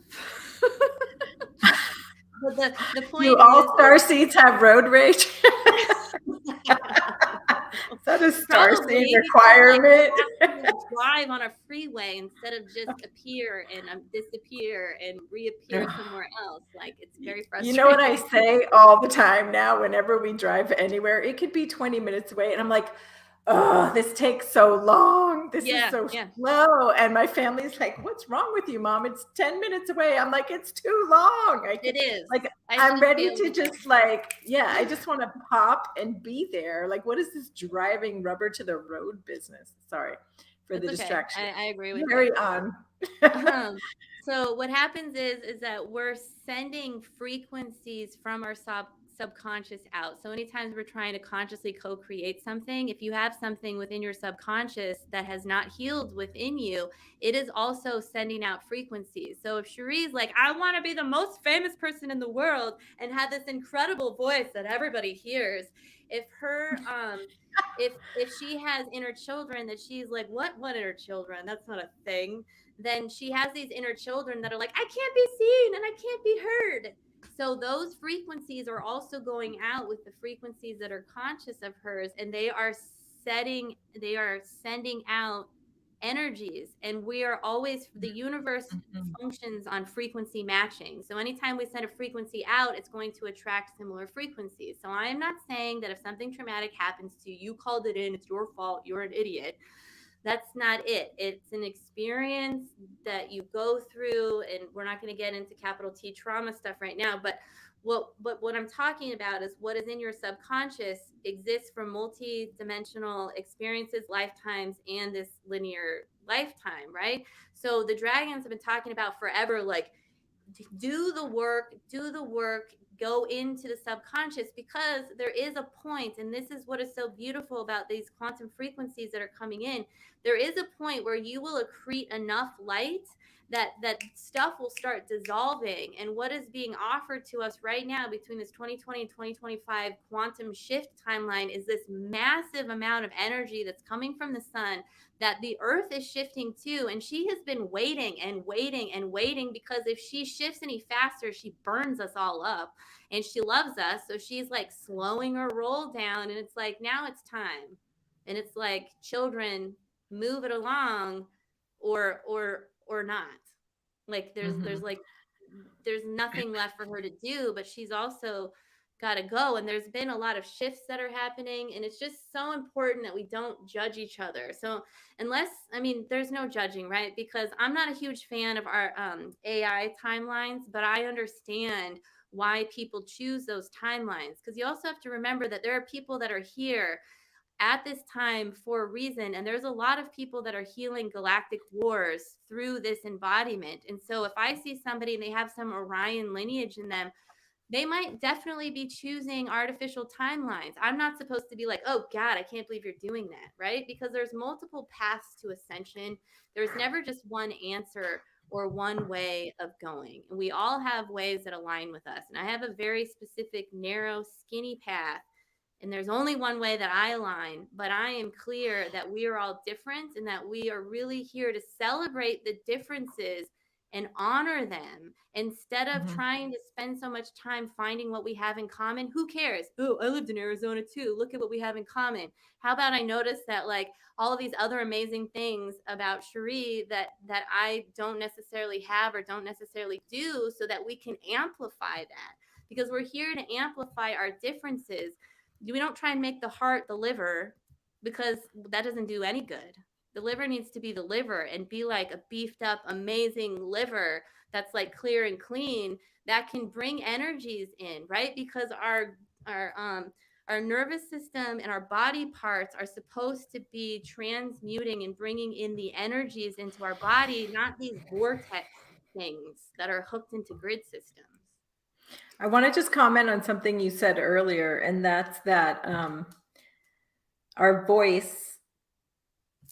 But the Do point all is starseeds have road rage? Is that a starseed probably, because like we requirement? have to drive on a freeway instead of just appear and disappear and reappear somewhere else. Like, it's very You know what I frustrating. say all the time now, whenever we drive anywhere? It could be 20 minutes away, and I'm like, oh, this takes so long. This is Yeah, so yeah, slow. And my family's like, what's wrong with you, Mom? It's 10 minutes away. I'm like, it's too long. I can, it is. like, I I'm just ready feel to just like, yeah, I just want to pop and be there. Like, what is this driving rubber to the road business? Sorry for the it's okay. distraction. I agree with you. Carry on. So what happens is that we're sending frequencies from our subconscious out. So anytime we're trying to consciously co-create something, if you have something within your subconscious that has not healed within you, it is also sending out frequencies. So if Cheri's like, I want to be the most famous person in the world and have this incredible voice that everybody hears, if her if she has inner children that she's like, what inner children? That's not a thing. Then she has these inner children that are like, I can't be seen and I can't be heard. So those frequencies are also going out with the frequencies that are conscious of hers, and they are sending out energies. And we are always, the universe functions on frequency matching. So anytime we send a frequency out, it's going to attract similar frequencies. So I am not saying that if something traumatic happens to you, you called it in, it's your fault, you're an idiot. That's not it. It's an experience that you go through, and we're not going to get into capital T trauma stuff right now, but what I'm talking about is what is in your subconscious exists for multi-dimensional experiences, lifetimes, and this linear lifetime, right? So the dragons have been talking about forever, like, do the work, go into the subconscious, because there is a point, and this is what is so beautiful about these quantum frequencies that are coming in. There is a point where you will accrete enough light that stuff will start dissolving. And what is being offered to us right now between this 2020 and 2025 quantum shift timeline is this massive amount of energy that's coming from the sun that the earth is shifting too. And she has been waiting and waiting and waiting, because if she shifts any faster, she burns us all up. And she loves us, so she's like slowing her roll down. And it's like, now it's time. And it's like, children, move it along, or not. Like there's like, there's nothing left for her to do, but she's also got to go. And there's been a lot of shifts that are happening, and it's just so important that we don't judge each other. So unless, I mean, there's no judging, right? Because I'm not a huge fan of our AI timelines, but I understand why people choose those timelines, because you also have to remember that there are people that are here at this time for a reason. And there's a lot of people that are healing galactic wars through this embodiment. And so if I see somebody and they have some Orion lineage in them, they might definitely be choosing artificial timelines. I'm not supposed to be like, oh God, I can't believe you're doing that, right? Because there's multiple paths to ascension. There's never just one answer or one way of going. And we all have ways that align with us. And I have a very specific, narrow, skinny path, and there's only one way that I align, but I am clear that we are all different, and that we are really here to celebrate the differences and honor them, instead of trying to spend so much time finding what we have in common. Who cares? Oh, I lived in Arizona too. Look at what we have in common. How about I notice that, like, all of these other amazing things about Cheri that I don't necessarily have or don't necessarily do, so that we can amplify that, because we're here to amplify our differences. We don't try and make the heart the liver, because that doesn't do any good. The liver needs to be the liver and be like a beefed up, amazing liver that's like clear and clean, that can bring energies in, right? Because our nervous system and our body parts are supposed to be transmuting and bringing in the energies into our body, not these vortex things that are hooked into grid systems. I want to just comment on something you said earlier, and that's that our voice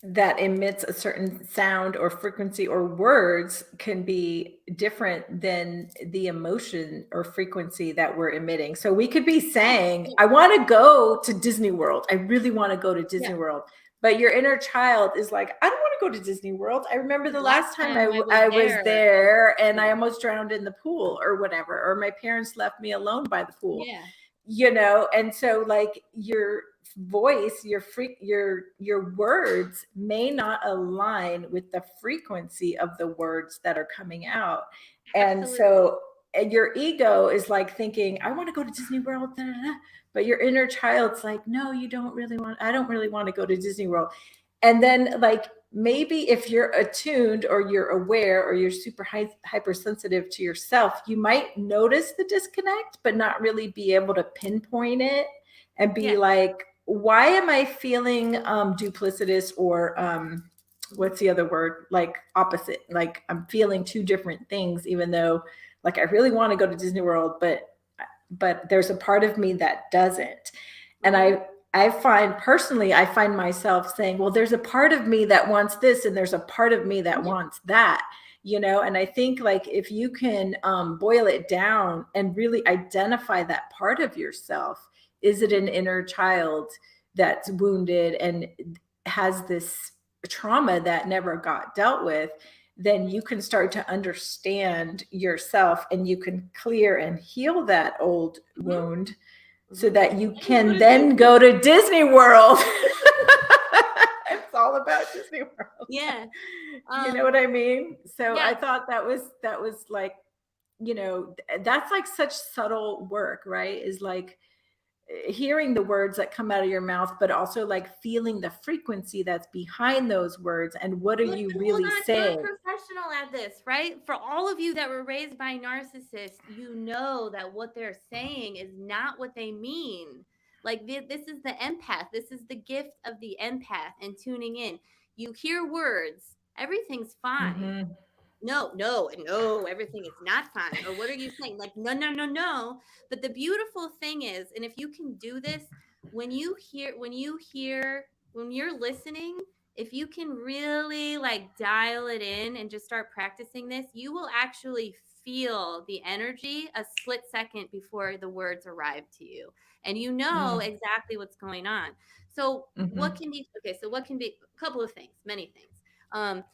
that emits a certain sound or frequency or words can be different than the emotion or frequency that we're emitting. So we could be saying, I want to go to Disney World. I really want to go to Disney World. But your inner child is like, I don't want to go to Disney World. I remember the last time I was there and I almost drowned in the pool or whatever, or my parents left me alone by the pool. Yeah. You know, and so like your voice, your words may not align with the frequency of the words that are coming out. And so and your ego is like thinking, I want to go to Disney World, but your inner child's like, no, you don't really want, I don't really want to go to Disney World. And then like, maybe if you're attuned or you're aware or you're super hypersensitive to yourself, you might notice the disconnect, but not really be able to pinpoint it and be like, why am I feeling duplicitous, or what's the other word? Like opposite, like I'm feeling two different things, even though like I really want to go to Disney World, but there's a part of me that doesn't. And I find personally, I find myself saying, well, there's a part of me that wants this and there's a part of me that wants that, you know? And I think like if you can boil it down and really identify that part of yourself, is it an inner child that's wounded and has this trauma that never got dealt with? Then you can start to understand yourself and you can clear and heal that old wound, so that you can then go to Disney World. It's all about Disney World. Yeah. You know what I mean? So I thought that was like, you know, that's like such subtle work, right? Is like hearing the words that come out of your mouth, but also like feeling the frequency that's behind those words. And what are you really saying? You're a professional at this, right? For all of you that were raised by narcissists, you know that what they're saying is not what they mean. Like this is the empath. This is the gift of the empath and tuning in. You hear words Everything's fine. Mm-hmm. No, everything is not fine. Or what are you saying? Like, no. But the beautiful thing is, and if you can do this, when you're listening, if you can really like dial it in and just start practicing this, you will actually feel the energy a split second before the words arrive to you. And you know exactly what's going on. So what can be, okay, so what can be a couple of things, many things.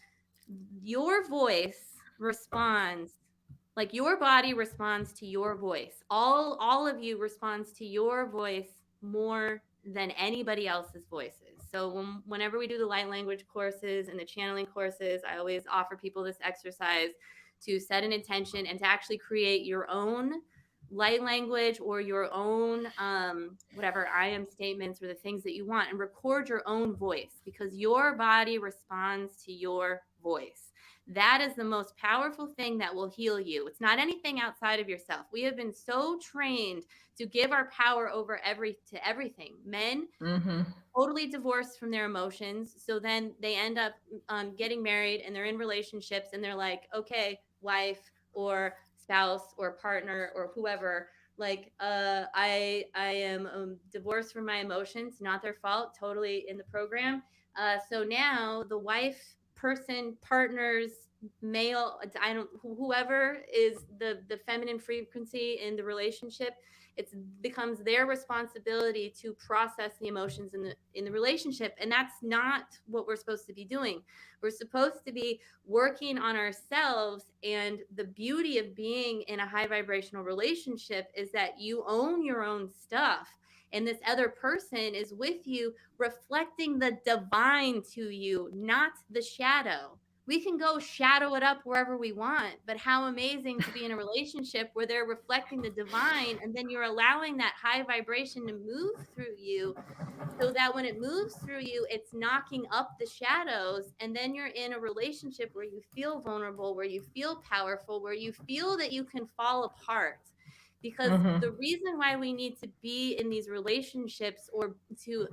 Your voice responds, like your body responds to your voice. All of you responds to your voice more than anybody else's voices. So whenever we do the light language courses and the channeling courses, I always offer people this exercise to set an intention and to actually create your own light language or your own whatever I am statements or the things that you want, and record your own voice, because your body responds to your voice. That is the most powerful thing that will heal you. It's not anything outside of yourself. We have been so trained to give our power over to everything. Men totally divorced from their emotions, so then they end up getting married and they're in relationships and they're like, okay, wife or spouse or partner or whoever, like I am divorced from my emotions, not their fault, totally in the program. So now the wife, person, partners, male, I don't, whoever is the feminine frequency in the relationship, it becomes their responsibility to process the emotions in the relationship. And that's not what we're supposed to be doing. We're supposed to be working on ourselves. And the beauty of being in a high vibrational relationship is that you own your own stuff, and this other person is with you, reflecting the divine to you, not the shadow. We can go shadow it up wherever we want, but how amazing to be in a relationship where they're reflecting the divine, and then you're allowing that high vibration to move through you, so that when it moves through you, it's knocking up the shadows. And then you're in a relationship where you feel vulnerable, where you feel powerful, where you feel that you can fall apart. Because the reason why we need to be in these relationships, or to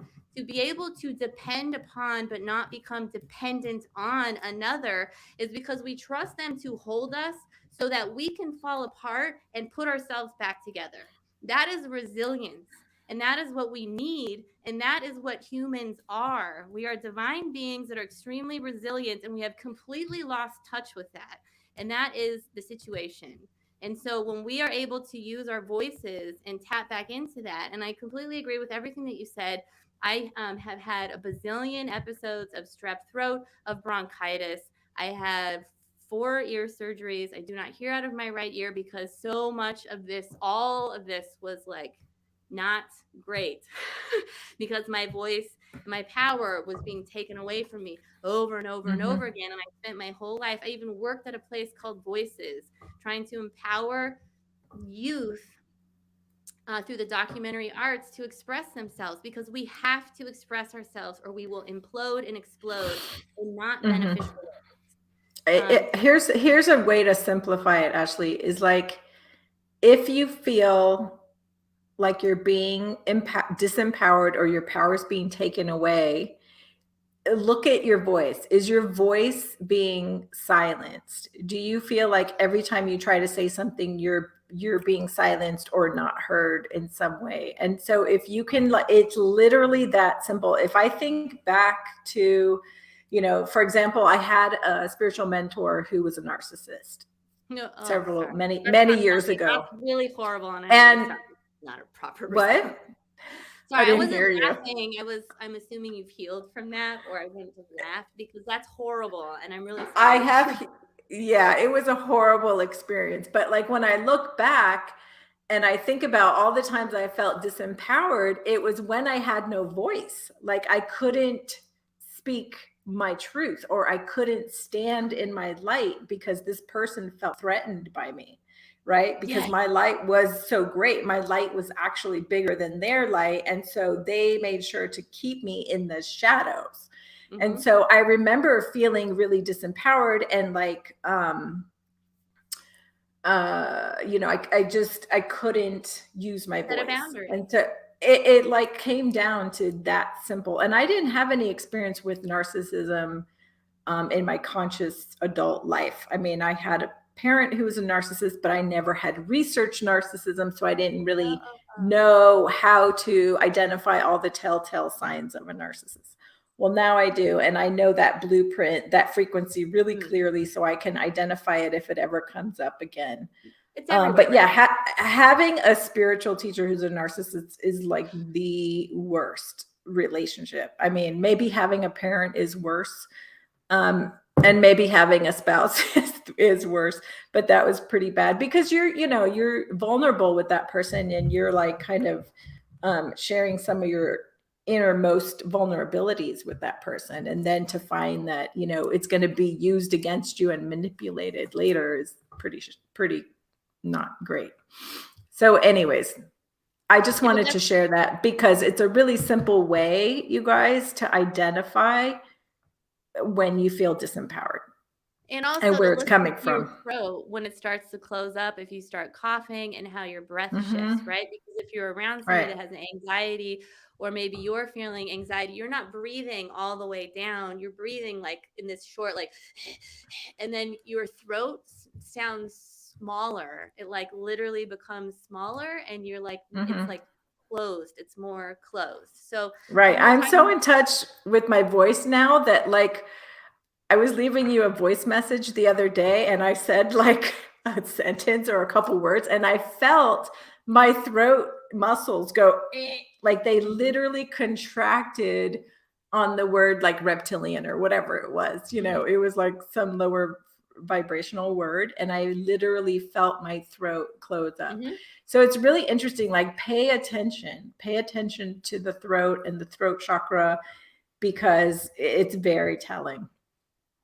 be able to depend upon but not become dependent on another, is because we trust them to hold us so that we can fall apart and put ourselves back together. That is resilience. And that is what we need. And that is what humans are. We are divine beings that are extremely resilient, and we have completely lost touch with that. And that is the situation. And so when we are able to use our voices and tap back into that, and I completely agree with everything that you said. I have had a bazillion episodes of strep throat, of bronchitis. I have 4 ear surgeries. I do not hear out of my right ear because so much of this, all of this was like not great because my voice, my power was being taken away from me over and over and over again. And I spent my whole life, I even worked at a place called Voices, trying to empower youth through the documentary arts to express themselves, because we have to express ourselves or we will implode and explode in not beneficial ways. Here's a way to simplify it, Ashley, is like, if you feel like you're being disempowered or your power is being taken away, look at your voice. Is your voice being silenced? Do you feel like every time you try to say something, you're being silenced or not heard in some way? And so if you can, it's literally that simple. If I think back to, for example, I had a spiritual mentor who was a narcissist. Many years ago. That's really horrible. And not a proper response. What? Sorry, I wasn't laughing. I'm assuming you've healed from that, or I wouldn't have laughed, because that's horrible. And I'm really sorry. Yeah, it was a horrible experience. But like, when I look back and I think about all the times I felt disempowered, it was when I had no voice. Like, I couldn't speak my truth, or I couldn't stand in my light because this person felt threatened by me, right? Because my light was so great. My light was actually bigger than their light. And so they made sure to keep me in the shadows. And so I remember feeling really disempowered and like, I couldn't use my voice. And so it like came down to that simple. And I didn't have any experience with narcissism in my conscious adult life. I mean, I had a parent who was a narcissist, but I never had researched narcissism, so I didn't really know how to identify all the telltale signs of a narcissist. Well, now I do, and I know that blueprint, that frequency really clearly, so I can identify it if it ever comes up again. It's everywhere. But yeah, having a spiritual teacher who's a narcissist is like the worst relationship. I mean, maybe having a parent is worse, and maybe having a spouse is worse, but that was pretty bad because you're vulnerable with that person, and you're like kind of sharing some of your innermost vulnerabilities with that person, and then to find that it's going to be used against you and manipulated later is pretty not great. So anyways, I just wanted to share that because it's a really simple way, you guys, to identify when you feel disempowered. And also and where it's coming from. Your throat when it starts to close up, if you start coughing, and how your breath shifts, right? Because if you're around somebody that has anxiety, or maybe you're feeling anxiety, you're not breathing all the way down. You're breathing like in this short, like, and then your throat sounds smaller. It like literally becomes smaller, and you're like, it's like closed. It's more closed. So I'm so in touch with my voice now that like I was leaving you a voice message the other day, and I said like a sentence or a couple words, and I felt my throat muscles go like they literally contracted on the word like reptilian or whatever it was. It was like some lower vibrational word, and I literally felt my throat close up. So it's really interesting. Like pay attention to the throat and the throat chakra, because it's very telling.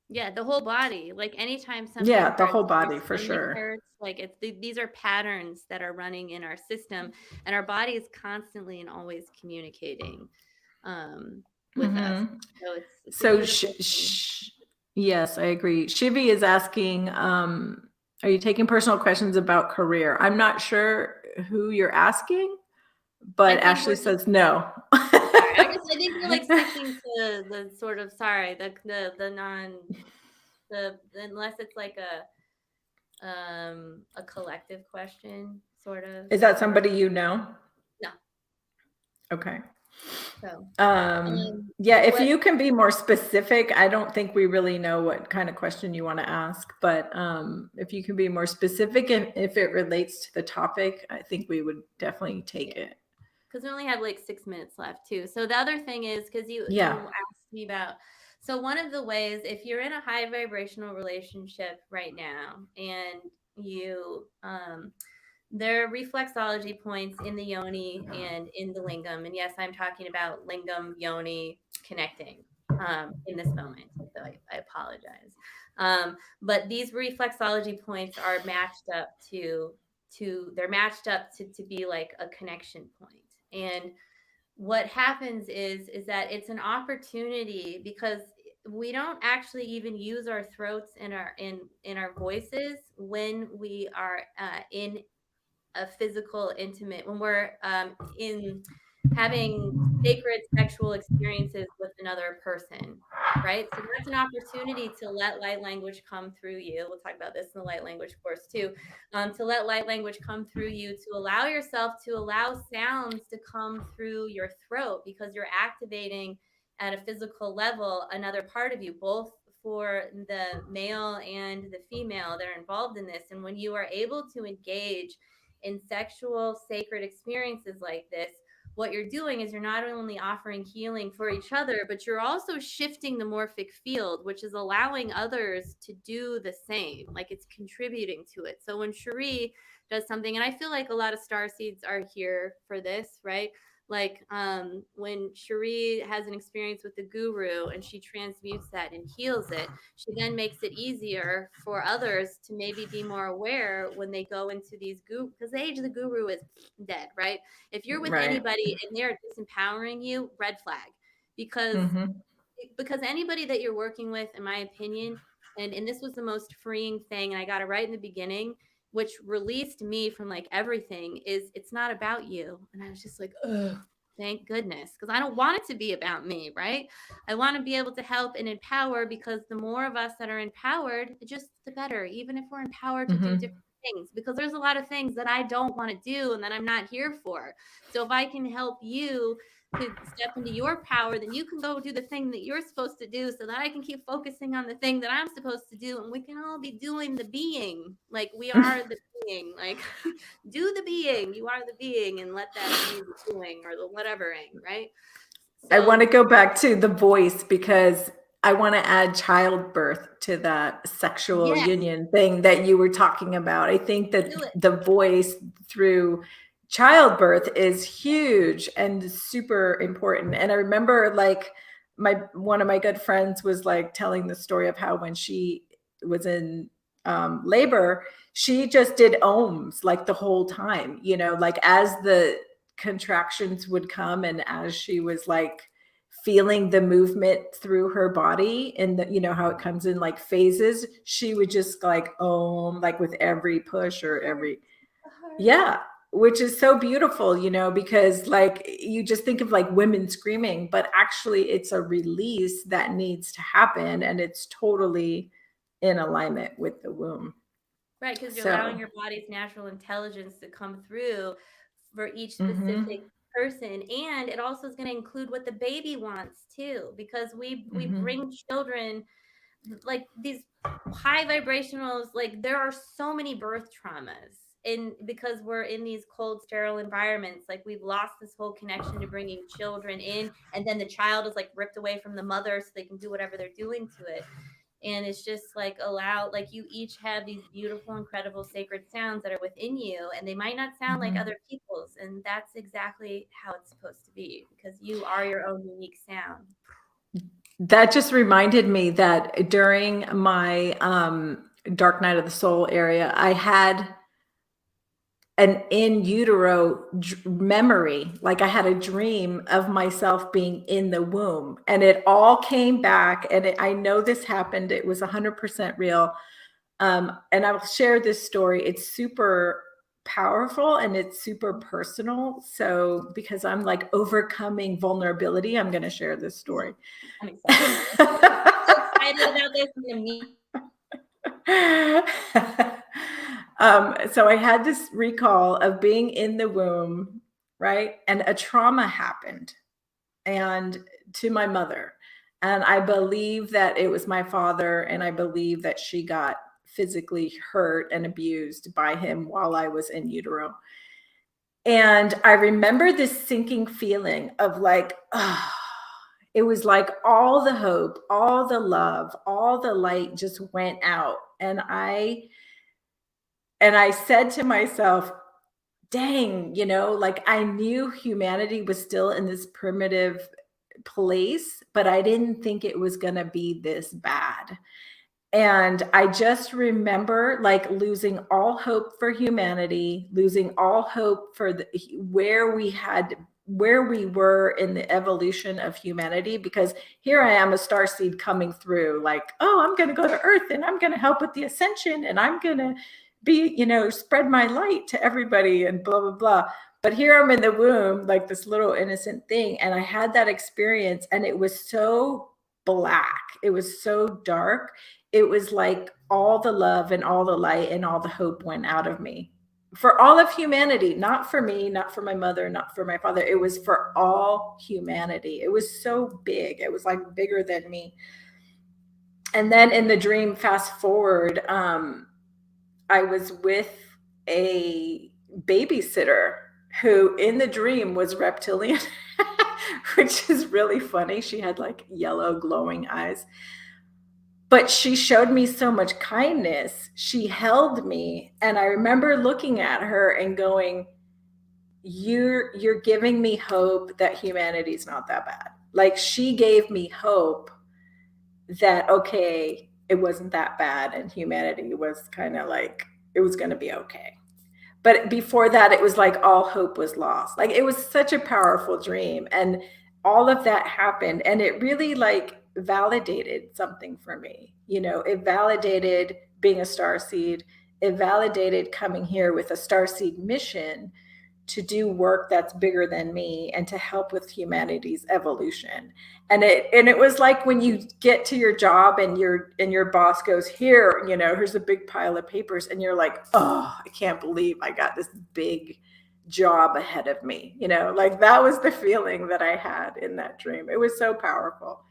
Yeah, the whole body. Like anytime something the whole body for sure. Hurts, like these are patterns that are running in our system, and our body is constantly and always communicating with us. So it's yes, I agree. Shivi is asking, are you taking personal questions about career? I'm not sure who you're asking, but Ashley says no. I think we're like sticking to the sort of unless it's like a collective question, sort of. Is that somebody you know? No. Okay. So if you can be more specific, I don't think we really know what kind of question you want to ask, but if you can be more specific and if it relates to the topic, I think we would definitely take it. Because we only have like 6 minutes left too. So the other thing is, because you asked me about, so one of the ways, if you're in a high vibrational relationship right now, and you there are reflexology points in the yoni and in the lingam, and yes, I'm talking about lingam yoni connecting in this moment, so I apologize, but these reflexology points are matched up to be like a connection point. And what happens is that it's an opportunity, because we don't actually even use our throats and our voices when we are in a physical, intimate, when we're in having sacred sexual experiences with another person, right? So that's an opportunity to let light language come through you. We'll talk about this in the light language course too. To let light language come through you, to allow yourself to allow sounds to come through your throat, because you're activating at a physical level another part of you, both for the male and the female that are involved in this. And when you are able to engage in sexual sacred experiences like this, what you're doing is you're not only offering healing for each other, but you're also shifting the morphic field, which is allowing others to do the same. Like it's contributing to it. So when Cheri does something, and I feel like a lot of Starseeds are here for this, right? Like when Cheri has an experience with the guru and she transmutes that and heals it, she then makes it easier for others to maybe be more aware when they go into these guru, because the age of the guru is dead, right? If you're with anybody and they're disempowering you, red flag, because anybody that you're working with, in my opinion, and this was the most freeing thing, and I got it right in the beginning, which released me from like everything, is it's not about you. And I was just like, ugh. Thank goodness, because I don't want it to be about me, right? I want to be able to help and empower, because the more of us that are empowered, just the better, even if we're empowered to do different things, because there's a lot of things that I don't want to do and that I'm not here for. So if I can help you to step into your power, then you can go do the thing that you're supposed to do, so that I can keep focusing on the thing that I'm supposed to do, and we can all be doing the being. Like, we are the being. Like, do the being. You are the being, and let that be the doing, or the whatevering, right? I want So to go back to the voice because I want to add childbirth to that sexual yes, union thing that you were talking about. I think that do it. the voice through childbirth is huge and super important. And I remember like one of my good friends was like telling the story of how when she was in labor, she just did ohms like the whole time, you know, like as the contractions would come and as she was like feeling the movement through her body and the, you know how it comes in like phases, she would just like like with every push or every yeah, which is so beautiful, you know, because like you just think of like women screaming, but actually it's a release that needs to happen and it's totally in alignment with the womb. Right, because you're allowing So your body's natural intelligence to come through for each mhm, specific person, and it also is going to include what the baby wants too, because we mhm, bring children, like, these high vibrationals. Like, there are so many birth traumas, and because we're in these cold, sterile environments, like, we've lost this whole connection to bringing children in, and then the child is like ripped away from the mother so they can do whatever they're doing to it. And it's just like, allow, like, you each have these beautiful, incredible, sacred sounds that are within you, and they might not sound like mhm. other people's, and that's exactly how it's supposed to be, because you are your own unique sound. That just reminded me that during my dark night of the soul area, I had an in utero memory. Like I had a dream of myself being in the womb and it all came back. And I know this happened. It was 100% real. And I'll share this story. It's super powerful and it's super personal. So, because I'm like overcoming vulnerability, I'm going to share this story. I'm excited. So excited about this. I'm gonna meet. So I had this recall of being in the womb, right? And a trauma happened and to my mother. And I believe that it was my father, and I believe that she got physically hurt and abused by him while I was in utero. And I remember this sinking feeling of like, ah, it was like all the hope, all the love, all the light just went out. And I said to myself, dang, you know, like I knew humanity was still in this primitive place, but I didn't think it was going to be this bad. And I just remember like losing all hope for humanity, losing all hope for where we were in the evolution of humanity, because here I am, a star seed coming through, like, oh, I'm going to go to Earth and I'm going to help with the ascension and I'm going to be, you know, spread my light to everybody and blah, blah, blah. But here I'm in the womb, like this little innocent thing. And I had that experience and it was so black. It was so dark. It was like all the love and all the light and all the hope went out of me for all of humanity, not for me, not for my mother, not for my father. It was for all humanity. It was so big. It was like bigger than me. And then in the dream, fast forward, I was with a babysitter who in the dream was reptilian, which is really funny. She had like yellow glowing eyes. But she showed me so much kindness. She held me, and I remember looking at her and going, you're giving me hope that humanity's not that bad. Like she gave me hope that okay, it wasn't that bad and humanity was kind of like it was going to be okay. But before that it was like all hope was lost. Like it was such a powerful dream and all of that happened and it really like validated something for me. You know, it validated being a star seed. It validated coming here with a star seed mission to do work that's bigger than me and to help with humanity's evolution. And it was like when you get to your job and your boss goes, here, here's a big pile of papers, and you're like, oh, I can't believe I got this big job ahead of me. Like that was the feeling that I had in that dream. It was so powerful.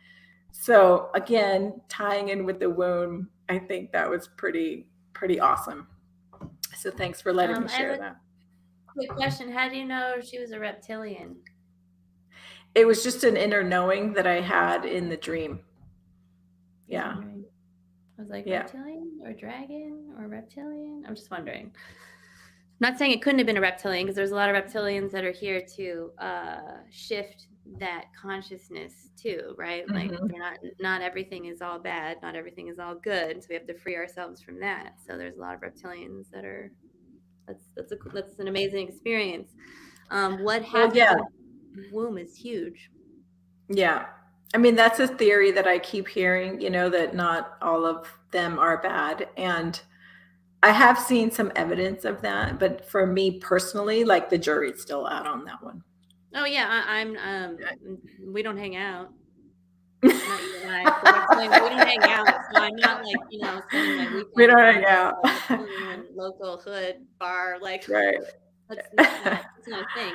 So again, tying in with the womb, I think that was pretty awesome. So thanks for letting me share that. Quick question. How do you know she was a reptilian? It was just an inner knowing that I had in the dream. Yeah. I was like, reptilian or dragon or reptilian? I'm just wondering. I'm not saying it couldn't have been a reptilian, because there's a lot of reptilians that are here to shift that consciousness too, right? Like they're not everything is all bad, not everything is all good. So we have to free ourselves from that. So there's a lot of reptilians that are that's an amazing experience. What happens in the womb is huge. Yeah. I mean, that's a theory that I keep hearing, that not all of them are bad. And I have seen some evidence of that. But for me personally, like the jury's still out on that one. Oh, yeah. We don't hang out. Not you and I. We don't hang out. So I'm not like, spending my weekend. We don't hang out. Local hood bar. Like, right. That's not a thing.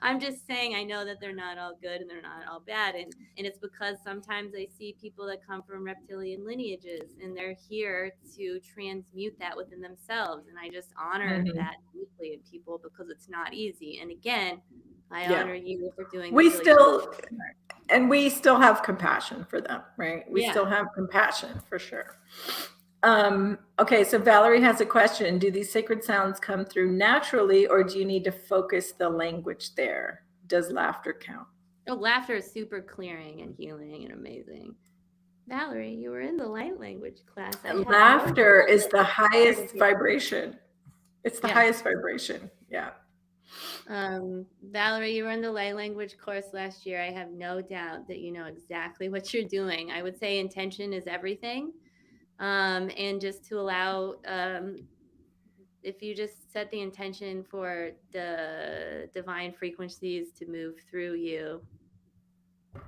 I'm just saying I know that they're not all good and they're not all bad. And it's because sometimes I see people that come from reptilian lineages and they're here to transmute that within themselves. And I just honor that deeply in people because it's not easy. And again, I honor you for doing we still have compassion for them, right? We still have compassion for sure. Okay, so Valerie has a question. Do these sacred sounds come through naturally, or do you need to focus the language there? Does laughter count? Oh, laughter is super clearing and healing and amazing. Valerie, you were in the light language class. Laughter is the highest vibration. It's the highest vibration. Yeah. Valerie, you were in the light language course last year. I have no doubt that you know exactly what you're doing. I would say intention is everything. And just to allow, if you just set the intention for the divine frequencies to move through you,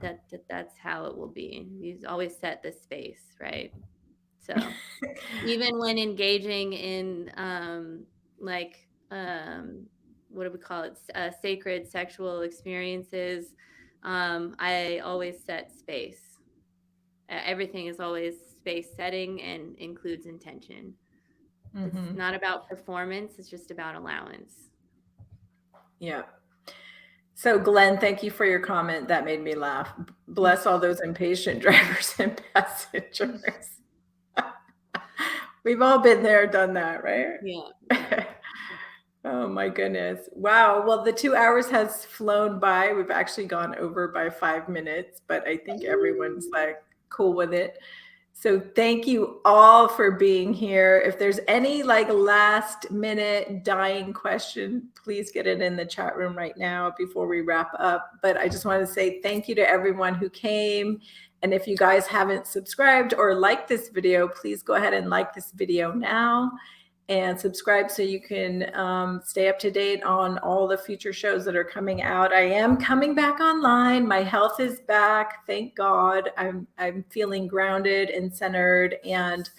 that's how it will be. You always set the space, right? So even when engaging in what do we call it? Sacred sexual experiences, I always set space. Everything is always space setting and includes intention. It's not about performance. It's just about allowance. Yeah. So Glenn, thank you for your comment. That made me laugh. Bless all those impatient drivers and passengers. We've all been there, done that, right? Yeah. Oh my goodness. Wow. Well, the 2 hours has flown by. We've actually gone over by 5 minutes, but I think everyone's like cool with it. So thank you all for being here. If there's any like last minute dying question, please get it in the chat room right now before we wrap up. But I just want to say thank you to everyone who came. And if you guys haven't subscribed or liked this video, please go ahead and like this video now and subscribe so you can stay up to date on all the future shows that are coming out. I am coming back online. My health is back. Thank God. I'm feeling grounded and centered. And,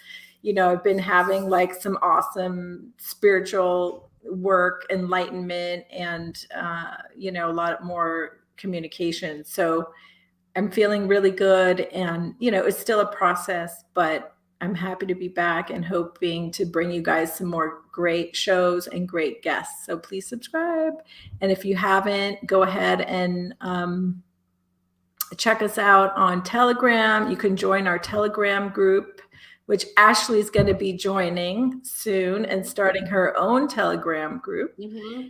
I've been having like some awesome spiritual work, enlightenment, and, a lot more communication. So I'm feeling really good. And, it's still a process, but I'm happy to be back and hoping to bring you guys some more great shows and great guests. So please subscribe. And if you haven't, go ahead and check us out on Telegram. You can join our Telegram group, which Ashley is going to be joining soon and starting her own Telegram group. Mm-hmm.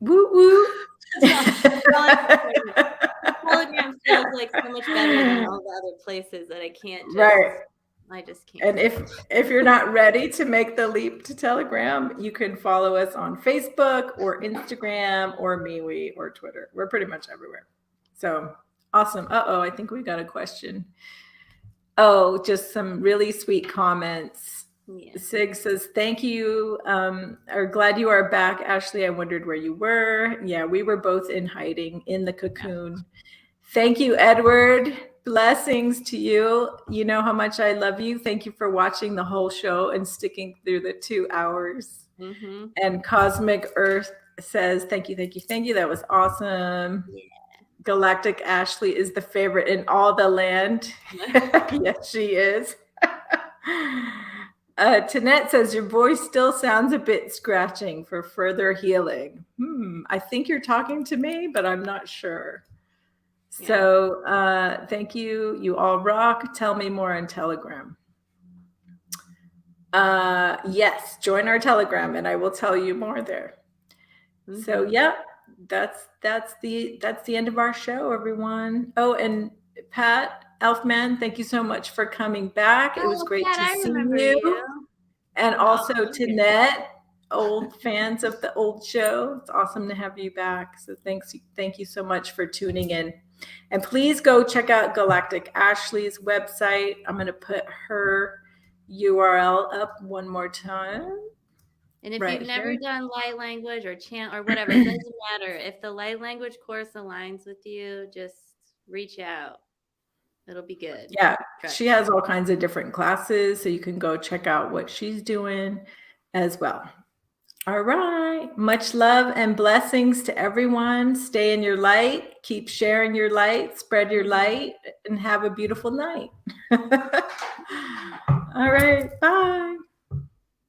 Woo woo. Telegram feels like so much better than all the other places that I can't just. Right. I just can't. And if you're not ready to make the leap to Telegram, you can follow us on Facebook or Instagram or MeWe or Twitter. We're pretty much everywhere. So awesome. Uh-oh, I think we got a question. Oh, just some really sweet comments. Yeah. Sig says, thank you. Are glad you are back, Ashley. I wondered where you were. Yeah, we were both in hiding in the cocoon. Thank you, Edward. Blessings to you. You know how much I love you. Thank you for watching the whole show and sticking through the 2 hours. Mm-hmm. And Cosmic Earth says, thank you, thank you, thank you. That was awesome. Yeah. Galactic Ashley is the favorite in all the land. Yes, she is. Tanette says, your voice still sounds a bit scratching for further healing. I think you're talking to me, but I'm not sure. Yeah. So thank you. You all rock. Tell me more on Telegram. Yes, join our Telegram and I will tell you more there. Mm-hmm. So yeah, that's the end of our show, everyone. Oh, and Pat Elfman, thank you so much for coming back. It was great Pat, to see you. And also Tanette, old fans of the old show. It's awesome to have you back. So thank you so much for tuning in. And please go check out Galactic Ashley's website. I'm going to put her URL up one more time. And if you've never done light language or chant or whatever, it doesn't matter. If the light language course aligns with you, just reach out. It'll be good. Yeah, she has all kinds of different classes, so you can go check out what she's doing as well. All right. Much love and blessings to everyone. Stay in your light. Keep sharing your light. Spread your light and have a beautiful night. All right. Bye.